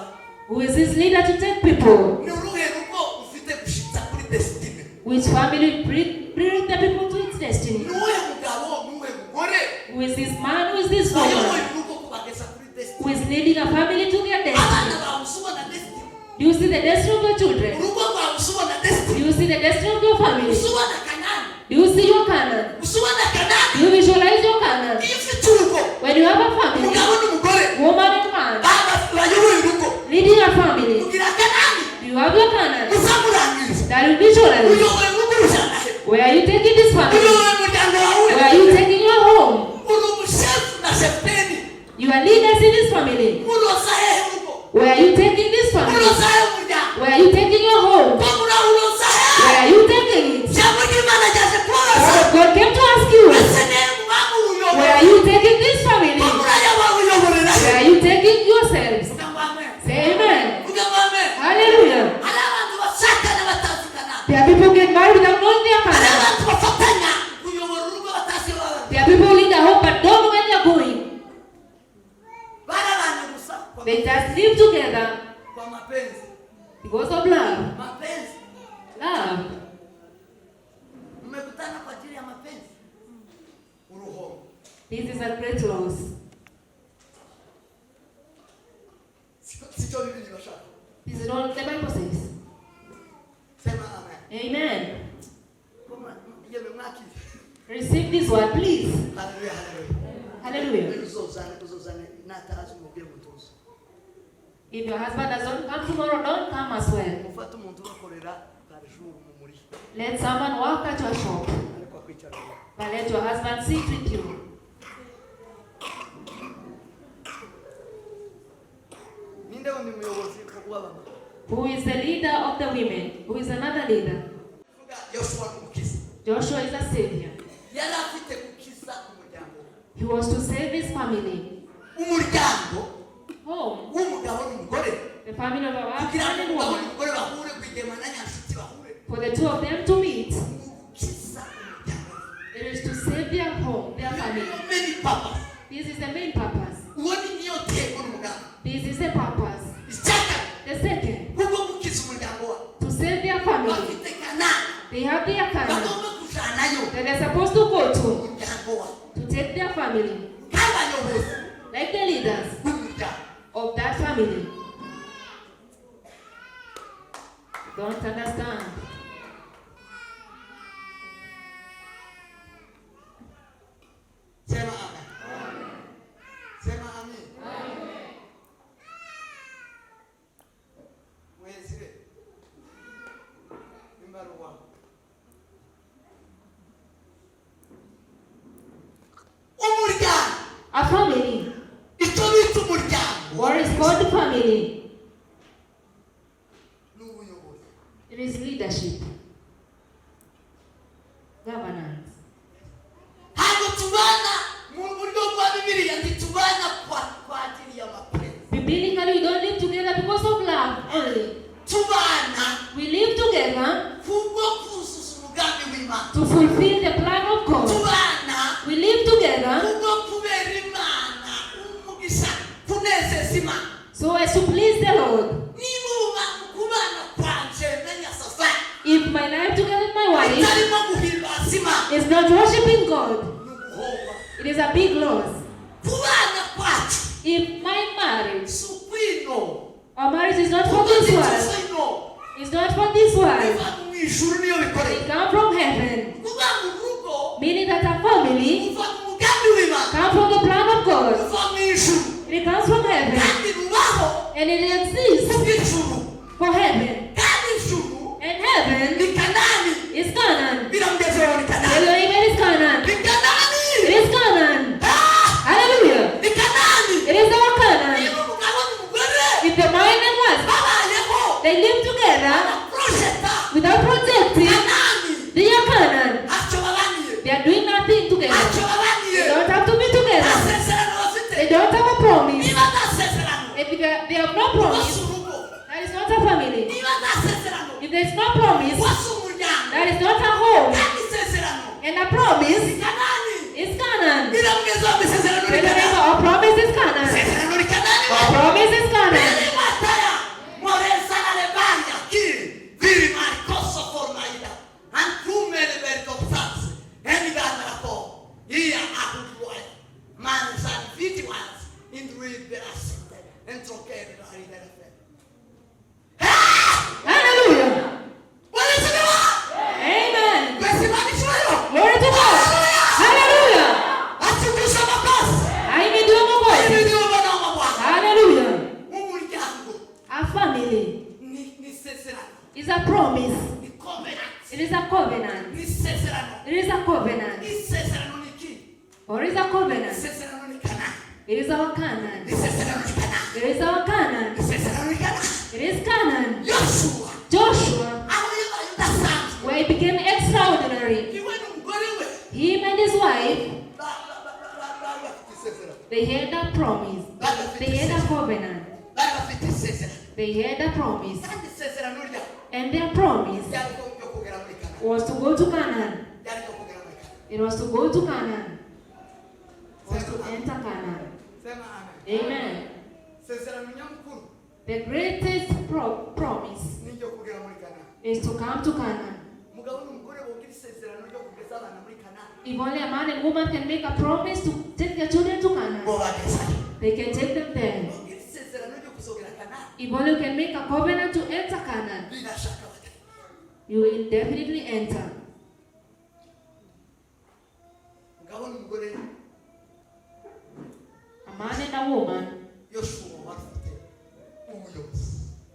Who is this leader to take people? ni uruhe rugo ufite gushitsa kuri destiny Which family bring the people to its destiny? ni uwuhe mugabo ni uwuhe mugore Who is this man? Who is this wayoboye woman? urugo kubageza kuri destiny Who is leading a family to their abana destiny? bawe usubona destiny Do you see the destiny of your children? urugo rwawe usubona Do destiny you see the destiny of your family? usubona kanani Do you see your Canaan? usubona kanani Do you visualize your Canaan? iyo ufite urugo When you have a family, umugabo n'umugore woman and man, bayoboye urugo leading a family, ugira kanani do you have your Canaan? uzamurangiza That you visualize. uyoboye urugo rujyana he Where are you taking this family? uyoboye umuryango wawe Where are you taking your home? uri umushefu na shefuteni You are leaders in this family. uroza hehe urugo Where are you taking this family? uroza hehe umuryango Where are you taking your home? bamura uroza Where hehe are you taking it? ijambo ry'imana ryaje The kubabaza word of God came to ask you. ese nihe mwaba Where uyobora are you taking this family? bamura yabawe uyoborera Where he are you taking yourselves? vuga ngo amen Say amen. vuga ngo amen Hallelujah. hari abantu bashakana batazikana There are people get married without knowing their hari Canaan. abantu bafatanya kuyobora urugo batazi iyo baba There are people who lead a home but don't know where they are going. barabanye gusa They just live together kwa mapenzi because of love. mapenzi Love. mmekutana kwa ajili ya mapenzi uruho This is a great loss. sio Biblia inashaka This is all the Bible says. sema amen Amen. this one, please. Hallelujah, Hallelujah. uzozane natazi umubwire mutuzo. If your husband doesn't come tomorrow, don't come as well. Mufate umuntu ukorera Parish muri. Let someone work at your shop. Ariko kwicara. But let your husband sit with you. Ninde undi muyobozi w'abana? Who is the leader of the women? Who is another leader? Joshua is a savior. He was to save his family. Umuryango. Home. Umugabo. The family of our man and woman. For the two of them to meet. It is to save their home, their family. This is the main purpose. This is the purpose. The second. To save their family. They have their Canaan that they're supposed to go to take their family. Like the leaders of that family. Don't understand. Sema amen. Sema amen. Mwezire. Imbaruwa. Umuryango. A family. Icyo bita umuryango. What is called the family? N'ubuyobozi. It is leadership. Governance. Ntabwo tubana mu buryo bwa Bibiliya ntitubana kwa ajili y'amapenzi. Biblically, we don't live together because of love only. Tubana. We live together kubwo kuzuza umugambi w'Imana. to fulfill the plan of God. Tubana. We live together kubwo kubera Imana umugisha kunezeza Imana. so as to please the Lord. Niba kubana kwanje menya sasa. If my life together with my wife Itarimo guhimbaza Imana. is not worshiping God, it is a big loss. Kubana kwacu. If my marriage, Sukwino. our marriage is not for this world, it's not for this world, it comes from heaven. Meaning that a family comes from the plan of God. It comes from heaven. And it exists for heaven. And heaven is Canaan. Even is Canaan. It is Canaan. Hallelujah. It is our Canaan. If the mind and wife, they live together without projecting, they are Canaan. They are doing nothing together. They don't have to be together. They don't have a promise. If they have no promise, that is not a family. If there is no promise, that is not a home. And a promise is Canaan. Remember, our promise is Canaan. Our promise is Canaan. Hallelujah. Amen. Glory to God. Hallelujah. I need your voice. Hallelujah. A family is a promise. It is a covenant. It is a covenant. Or is a covenant. It is our Canaan. It is our Canaan. It is Canaan. Joshua, where he became extraordinary. Him and his wife, they had a promise. They had a covenant. They had a promise. And their promise was to go to Canaan. It was to go to Canaan. Was to enter Canaan. Amen. The greatest promise is to come to Canaan. If only a man and woman can make a promise to take their children to Canaan, they can take them there. If only you can make a covenant to enter Canaan, you will definitely enter. A man and a woman.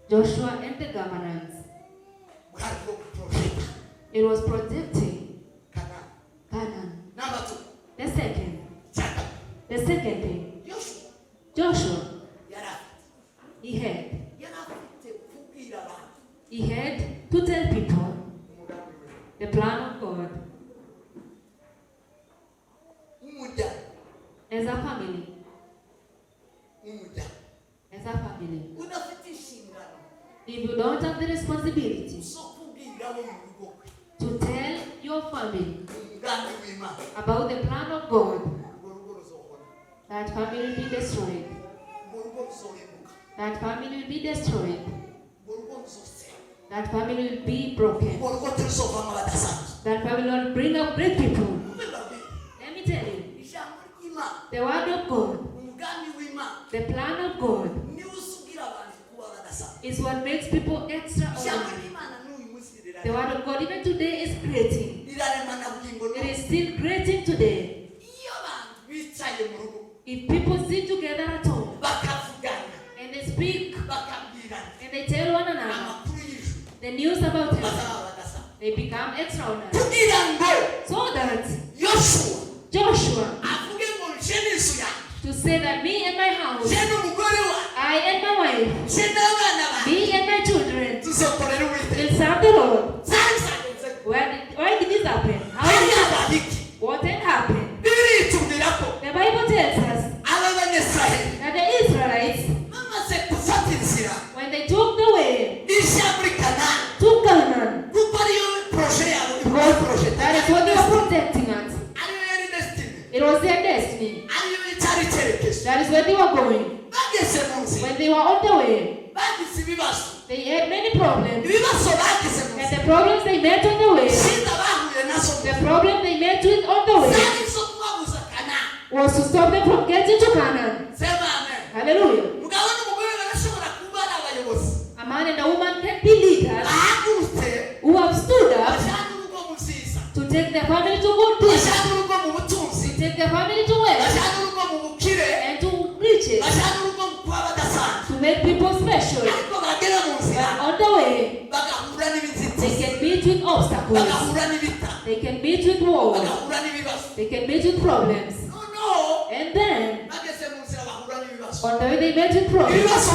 Joshua and the governance. It was protecting Canaan. The second thing. Joshua. He had to tell people the plan of God. As a family. If you don't have the responsibility to tell your family about the plan of God, that family will be destroyed. That family will be destroyed. That family will be broken. That family will bring up great people. Let me tell you, the word of God, the plan of God, is what makes people extraordinary. The word of God even today is creating. It is still creating today. If people sit together at home and they speak and they tell one another the news about him, they become extraordinary. So that Joshua to say that me and my house, I and my wife, me and my children will serve the Lord. Why did this happen? How did this happen? What had happened? The Bible tells us that the Israelites, when they took the way to Canaan, that is what they were protecting us. It was their destiny. That is where they were going. When they were on the way, they had many problems. And the problems they met on the way, the problem they met with on the way, was to stop them from getting to Canaan. Hallelujah. A man and a woman can be leaders who have stood up to take their family to good places, to take their family to wealth, and to riches, to make people special. But on the way, they can meet with obstacles, they can meet with wars, they can meet with problems. And then, on the way they met with problems,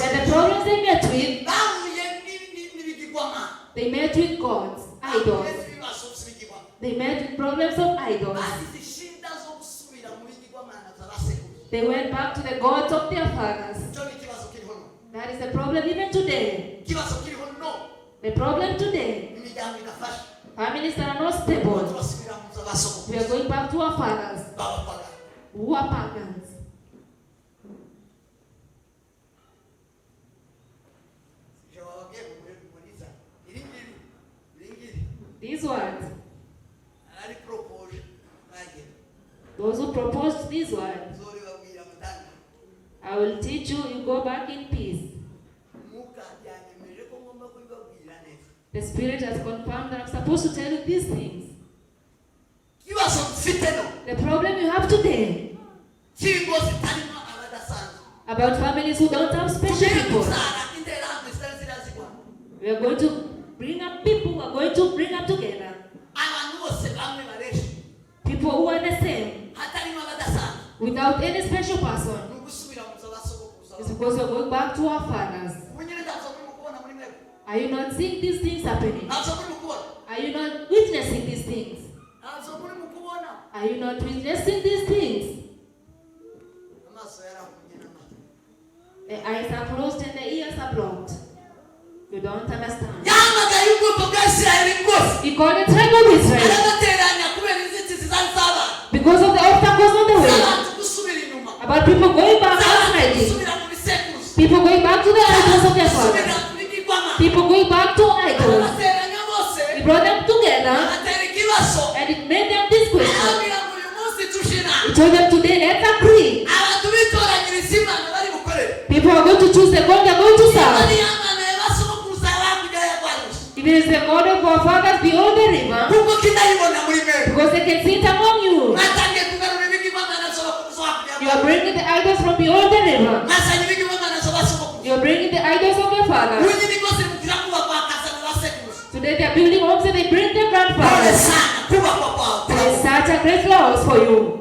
and the problems they met with, they met with gods, idols. They met with problems of idols. They went back to the gods of their fathers. That is the problem even today. The problem today, families that are not stable. We are going back to our fathers who are pagans. These words, those who proposed these words, I will teach you, you go back in peace. The Spirit has confirmed that I'm supposed to tell you these things. The problem you have today about families who don't have special people. We are going to bring up people who are going to bring up together. People who are the same, without any special person. It's because we are going back to our fathers. Are you not seeing these things happening? Are you not witnessing these things? Are you not witnessing these things? The eyes are closed and the ears are blocked. You don't understand. He called the tribe of Israel because of the obstacles on the way. About people going back outside, people going back to the idols of their fathers. People going back to idols. He brought them together and it made them this question. He told them today, let's agree. People are going to choose the God they are going to serve. If it is the God of our fathers beyond the river, because they can sit among you. bringing the idols from beyond the river. You're bringing the idols of your father. Today they are building homes and they bring their grandfathers. There is such a great loss for you.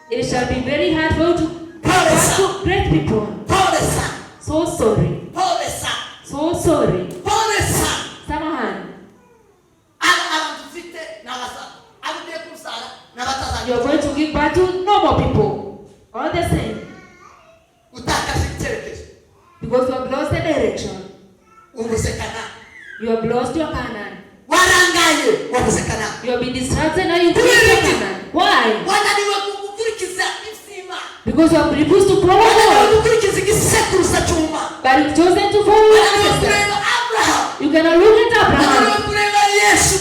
It shall be very hard for you to great people. So sorry. So sorry. Samahan. You are going to give birth to normal people. All the same. Because you have lost the direction. You have lost your Canaan. You have been distracted and you have Canaan. Why? Because you have refused to follow God. But you've chosen to follow your ancestors. You cannot look at Abraham.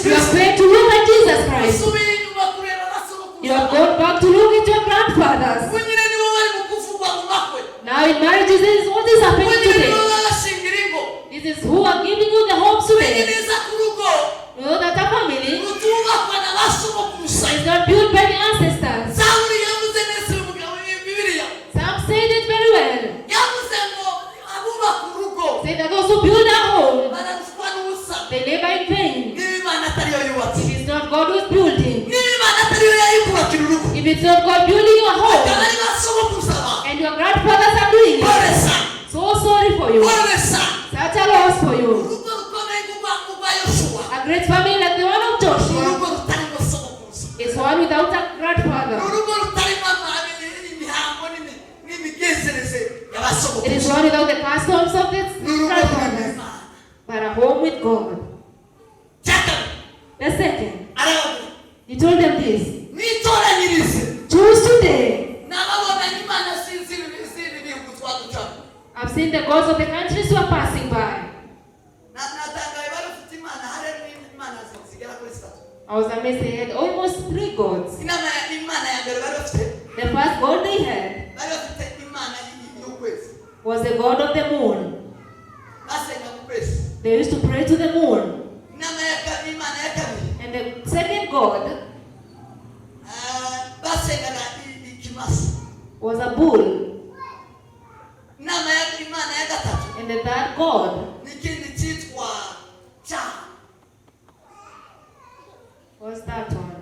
You are afraid to look at Jesus Christ. You have gone back to look at your grandfathers. Now in marriages, this is what is happening today. This is who are giving you the hope today. You know that a family is not built by the ancestors. Some said it very well. Say that those who build a home, they labor in vain. If it's not God who's building, if it's not God building your home, and your grandfathers are doing it, so sorry for you. Such a loss for you. A great family like the one of Joshua is one without a grandfather. It is one without the customs of its grandfathers, but a home with God. The second, he told them this: choose today. I've seen the gods of the countries who are passing by. I was amazed they had almost 3 gods. The first god they had was the god of the moon. They used to pray to the moon. And the second god was a bull. And the third god was that one.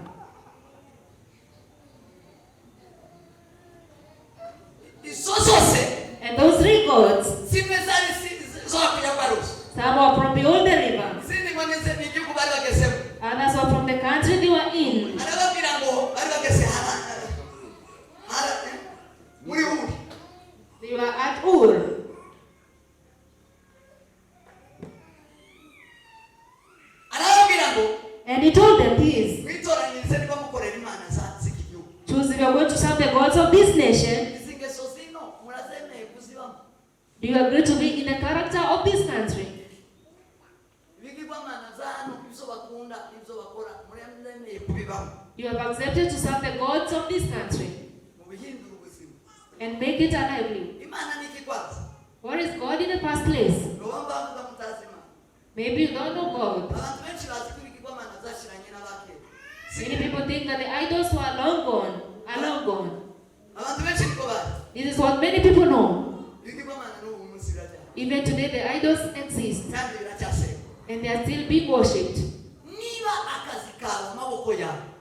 And those 3 gods, some were from the older river, others were from the country they were in. They were at Ur. And he told them this: choose if you are going to serve the gods of this nation. Do you agree to be in the character of this country? You have accepted to serve the gods of this country and make it a lively. What is God in the first place? Maybe you don't know God. Many people think that the idols were long gone, are long gone. This is what many people know. Even today the idols exist and they are still being worshipped.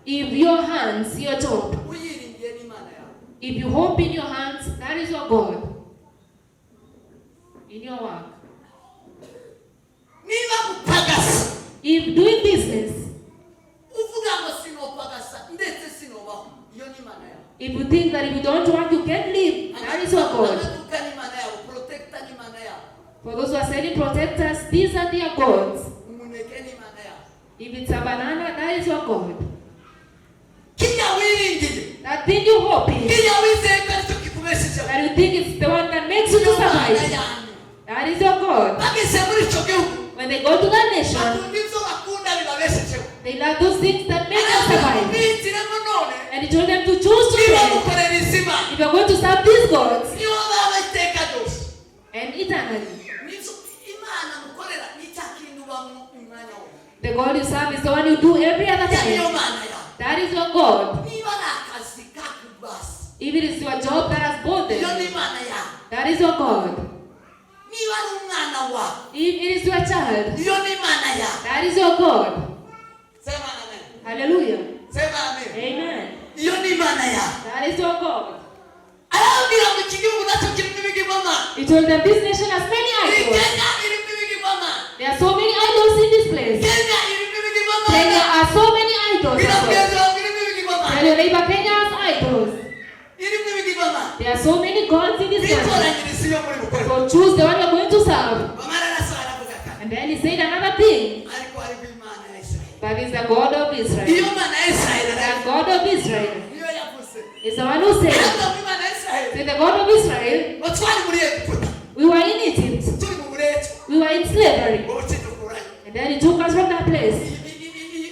If your hands, your job, if you hope in your hands, that is your God. In your work. If doing business, if you think that if you don't work you can't live, that is your God. For those who are selling protectors, these are their gods. If it's a banana, that is your God. That thing you hope in, that you think it's the one that makes you to survive, that is your God. When they go to that nation, they love those things that make them survive. And he told them to choose today. If you are going to serve these gods, and eternally, the God you serve is the one you do every other time. That is your God. niba ari akazi kakubase If it is your job that has bothered iyo ni you, imana yawe. that is your God. Niba ari umwana wawe If it is your child, iyo ni imana yawe. that is your God. Sema amen. Hallelujah. Sema amen. Amen. iyo ni imana yawe. That is your God. arababwira ngo iki gihugu nacyo kirimo ibigirwamana. He told them this nation has many idols. Kenya irimo ibigirwamana. There are so many idols in this place. Kenya irimo ibigirwamana. There are so many idols. as well. Birabwira ngo irimo ibigirwamana. Tell your neighbor, Kenya has idols. irimo ibigirwamana. There are so many gods in this country. bitoranyiriza iyo muri gukora. So choose the one you're going to serve. bamara arasohora aravuga ati And then he said another thing. ariko hariho imana ya Israel. That is the God of iyo Israel. mana ya Israel The God of Israel niyo yavuze. is the one who said, Ariko imana ya Israel say the God of Israel, ngo twari muri Egiputa. we were in Egypt. turi mu buretwa. We were in slavery. ngo tudukurayo. And then he took us from that place.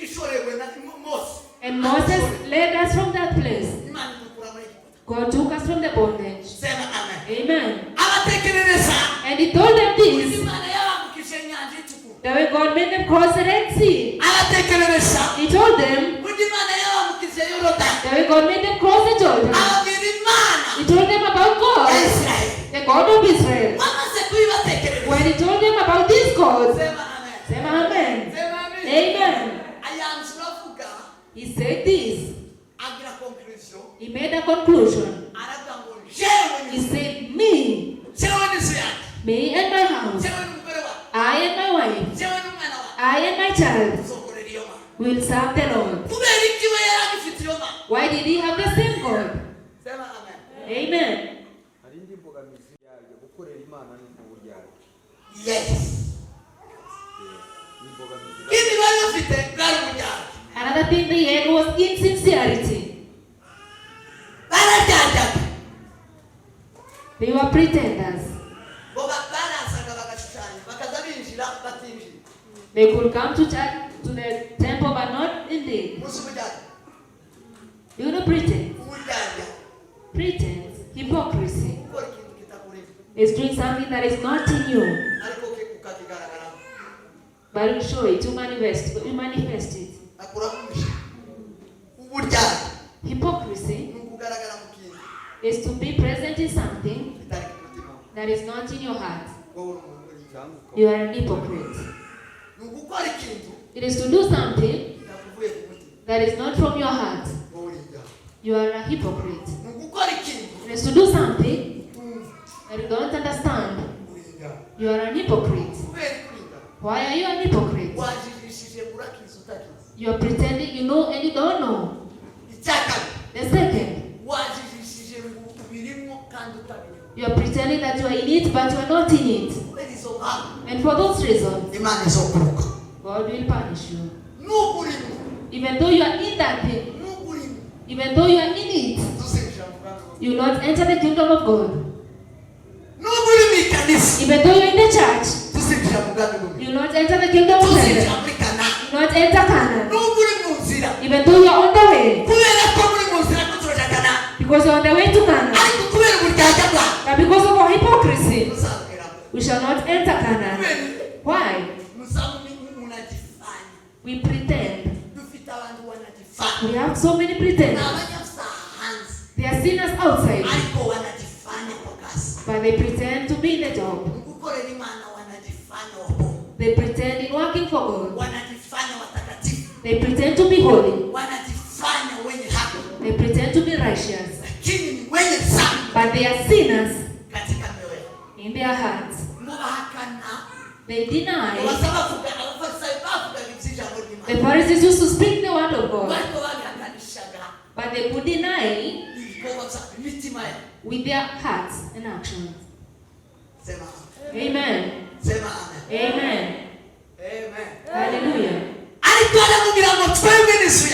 ishorerwe na Mose. And Moses led us from that place. imana idukura muri Egiputa. God took us from the bondage. Sema amen. Amen. abatekerereza And he told them this, imana yabambukije inyanja itukura. that when God made them cross the Red Sea, abatekerereza he told them imana yabambukije Yorodani. that when God made them cross the Jordan, ababwira imana he told them about God, ya Israel. the God of Israel. bamaze kubibatekerereza. When he told them about this God, Sema amen. say amen. Sema amen. Amen. ayanzura avuga He said this. agira conclusion. He made a conclusion. aravuga ngo jewe He said, me, jewe n'inzu yanjye. me and my house, jewe n'umugore wawe. I and my wife, jewe n'umwana wawe. I and my child tuzokorera iyo mana. will serve the Lord. kubera iki we yari agifite iyo mana. Why did he have the same God? Sema amen. Amen. hari indi mbogamizi yayo gukorera imana n'ubu ryayo Yes. ni imbogamizi Ibi bari bafite bwari umuryango. Another thing they had was insincerity. Barajyajaga. They were pretenders. Bo barazaga bagashushanya bakaza binjira batinjira. They could come to church, to the temple, but not indeed. Musi umuryango. You know, pretend. Umuryango. Pretense, hypocrisy, Gukora ikintu kitakurimo. is doing something that is not in you, ariko ukakigaragara. but you show it, you manifest it. akurakumisha. Uburyango. Hypocrisy ni ukugaragara mu kintu is to be present in something kitari ku mutima. that is not in your heart. wowe uri umuntu uri cyangwa You are an hypocrite. ni ugukora ikintu It is to do something kitakuvuye ku mutima. that is not from your heart. wowe uri ibyaha. You are a hypocrite. ni ugukora ikintu It is to do something utumva. that you don't understand. uri ibyaha. You are an hypocrite. kubera kurinda Why are you an hypocrite? wajijishije urakiza utakiza. You are pretending you know and you don't know. icyakabiri The second, wajijishije ngo ubirimo kandi utabirimo. you are pretending that you are in it but you are not in it. kubera izo mpamvu And for those reasons, imana izokuruka. God will punish you. n'ubu urimo Even though you are in that thing, n'ubu urimo even though you are in it, tuzinjira mu bwami bw'Imana. you will not enter the kingdom of God. n'ubu uri mu ikanisa Even though you are in the church, tuzinjira mu bwami bw'Imana. you will not enter the kingdom of tuzinjira heaven. muri Kanani. You will not enter Canaan. n'ubu uri mu nzira Even though you are on the way, kubera ko muri mu nzira ko turaja Kanani. because you are on the way to Canaan. ariko kubera uburyarya bwawe But because of our hypocrisy, muzabwira we shall not enter Canaan. Why? munagifanya. We pretend. dufite abantu banagifanya. We have so many ni pretenders. abanyabyaha hanze They are sinners outside, ariko wanagifanya ku kazi. but they pretend to be in the job. gukorera imana wanagifanya wako. They pretend in working for God. wanagifanya watakatifu. They pretend to be holy. wanagifanya wenye haki. They pretend to be righteous, lakini ni wenye dhambi but they are sinners katika mioyo yao. in their hearts. mubahakana. They deny. bavuga abafarisayo bavugaga iby'ijambo The ry'Imana. Pharisees used to speak the word of God, bariko babihakanishaga but they would deny ibikorwa byabo imitima yabo. with their hearts and actions. sema Amen. sema amen. Amen. Amen. Hallelujah. ariko aramubwira ngo twebwe n'inzu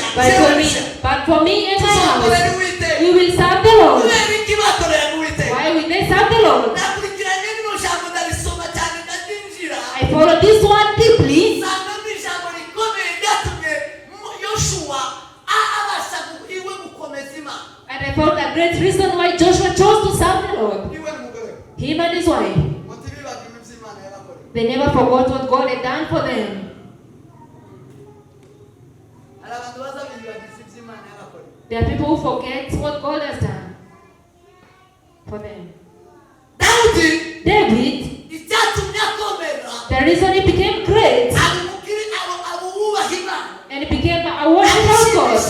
But for me and my tuzakorera house, Uwiteka. we will serve the Lord. kubera iki bakorera Uwiteka? Why will they serve the Lord? nakurikiranye rino jambo ndarisoma cyane ndaryinjira. I follow this one deeply. nsanga ni ijambo rikomeye ryatumye Yoshuwa abasha iwe gukomeza Imana. And I found a great reason why Joshua chose to serve the Lord. iwe n'umugore we. Him and his wife. muti bibagiwe iby'Imana yabakoreye. They never forgot what God had done for them. hari abantu baza bibagiza iby'Imana There are people who forget what God has done for them. David, the reason he became great and he became a worshiper of God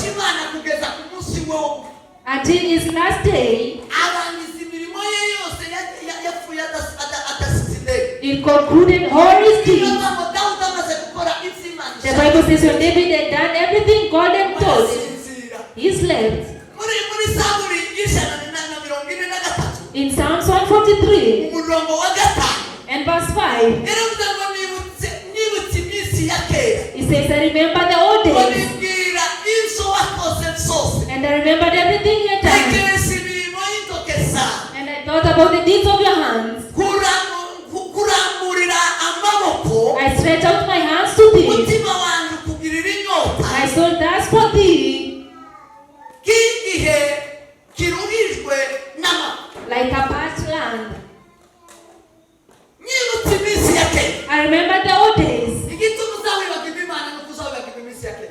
until his last day, he concluded all his deeds. The Bible says when David had done everything God had told him, he slept. In Psalms 143 and verse 5, he says, I remember the old days and I remembered everything you had done, and I thought about the deeds of your hands. I stretched out my hands to thee. My soul thirsts for thee like a parched land. I remember the old days.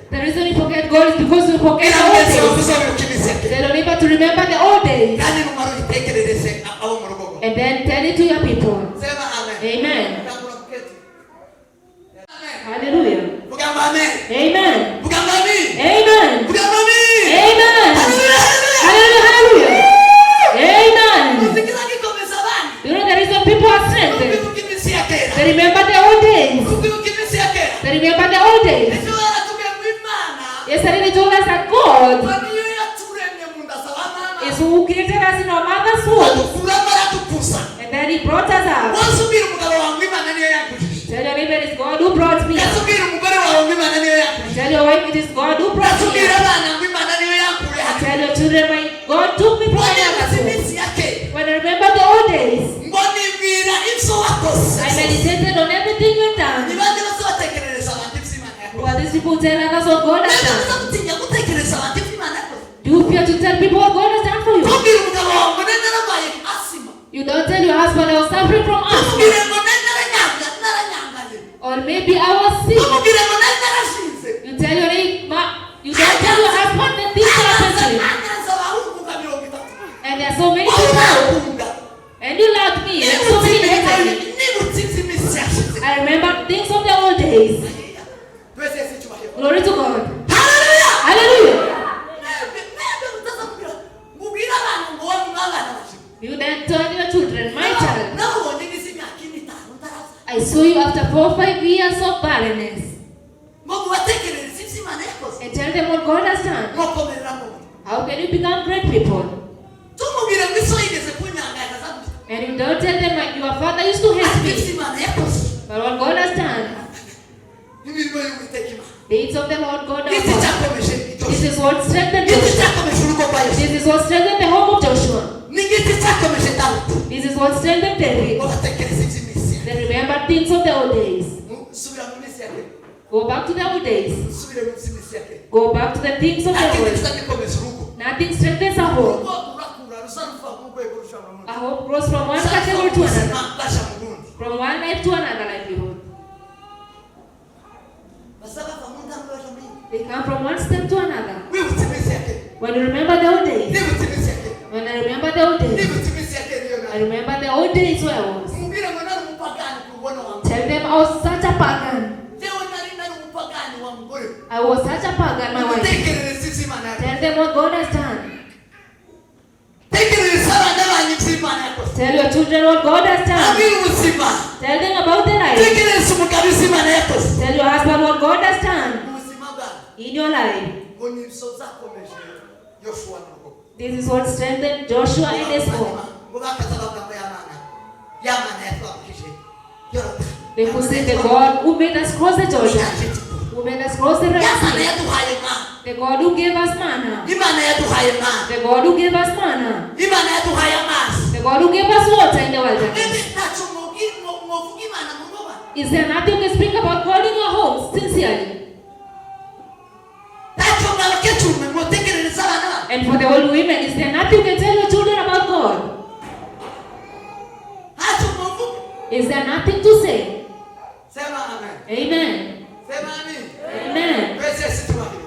The reason you forget God is because you forget the old days. They don't need to remember the old days. And then tell it to your people. Amen. Hallelujah. Amen. Amen. Amen. Hallelujah. Amen. You know the reason people are strengthened. They remember the old days. They remember the old days. Yesterday they told us that God is who created us in our mother's womb. And then he brought us out. Tell your neighbor it is God who brought me. Tell your wife it is God who brought me. Tell your children my God took me from my mother's womb. When I remember the old days, I meditated on everything you've done. What these people tell others what God has done. Do you fear to tell people what God has done for you? You don't tell your husband I was suffering from asthma. Or maybe I was sick. You tell your you don't tell your husband that things happen to you. And there are so many people. And you love me. And so many hated me. I remember things of the old days. Glory to God. Hallelujah. Hallelujah. You then told your children, my child, I saw you after 4 or 5 years of barrenness. And tell them what God has done. How can you become great people? And you don't tell them like your father used to hate me. But what God has done. The deeds of the Lord God has done. This is what strengthened Joshua. This is what strengthened the home of Joshua. This is what strengthened David. They remember things of the old days. Go back to the old days. Go back to the things of the old. Nothing strengthens a home. A home grows from one category to another. From one life to another livelihood. They come from one step to another. When you remember the old days. When I remember the old days. I remember the old days where I was. Tell them I was such a pagan. I was such a pagan, my wife. Tell them what God has done. Tell your children what God has done. Tell them about their life. Tell your husband what God has done in your life. This is what strengthened Joshua in his home. They could say the God who made us cross the Jordan, who made us cross the Red Sea, the God who gave us manna, the God who gave us manna, the God who gave us water in the wilderness. Is there nothing you can speak about God in your home sincerely? And for the old women, is there nothing you can tell your children about God? Is there nothing to say? Amen. Amen.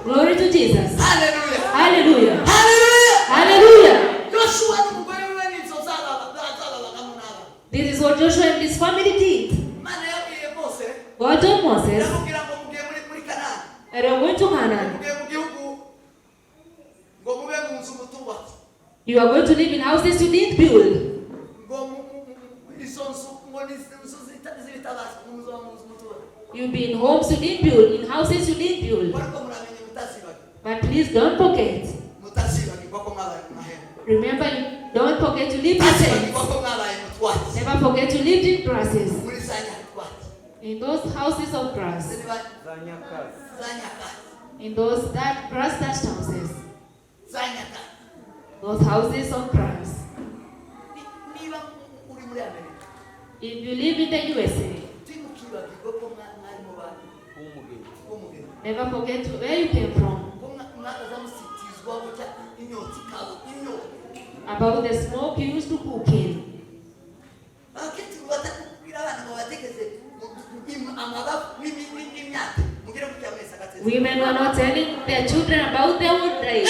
Glory to Jesus. Hallelujah. Hallelujah. what his family did. God told Moses that you're going to Canaan. You are going to live in houses you didn't build. You'll be in homes you didn't build, in houses you didn't build. But please don't forget. Remember, you don't forget to live in tents. Never forget to live in grasses. In those houses of grass. In those grass thatched houses. Those houses of grass. If you live in the USA, never forget where you came from. About the smoke you used to cook in. Women were not telling their children about their old days.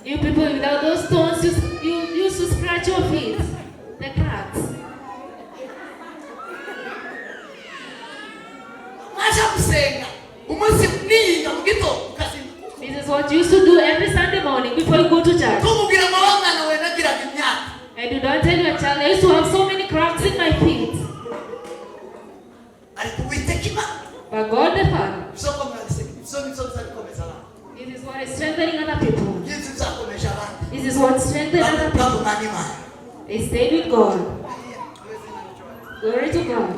You people without those stones, you used to scratch your feet. The cracks. This is what you used to do every Sunday morning before you go to church. And you don't tell your child, I used to have so many cracks in my feet. But God the Father, this is what is strengthening other people. This is what strengthens other people. They stayed with God. Glory to God.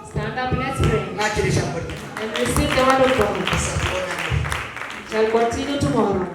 Stand up, let's pray. And receive the word of God. Shall continue tomorrow.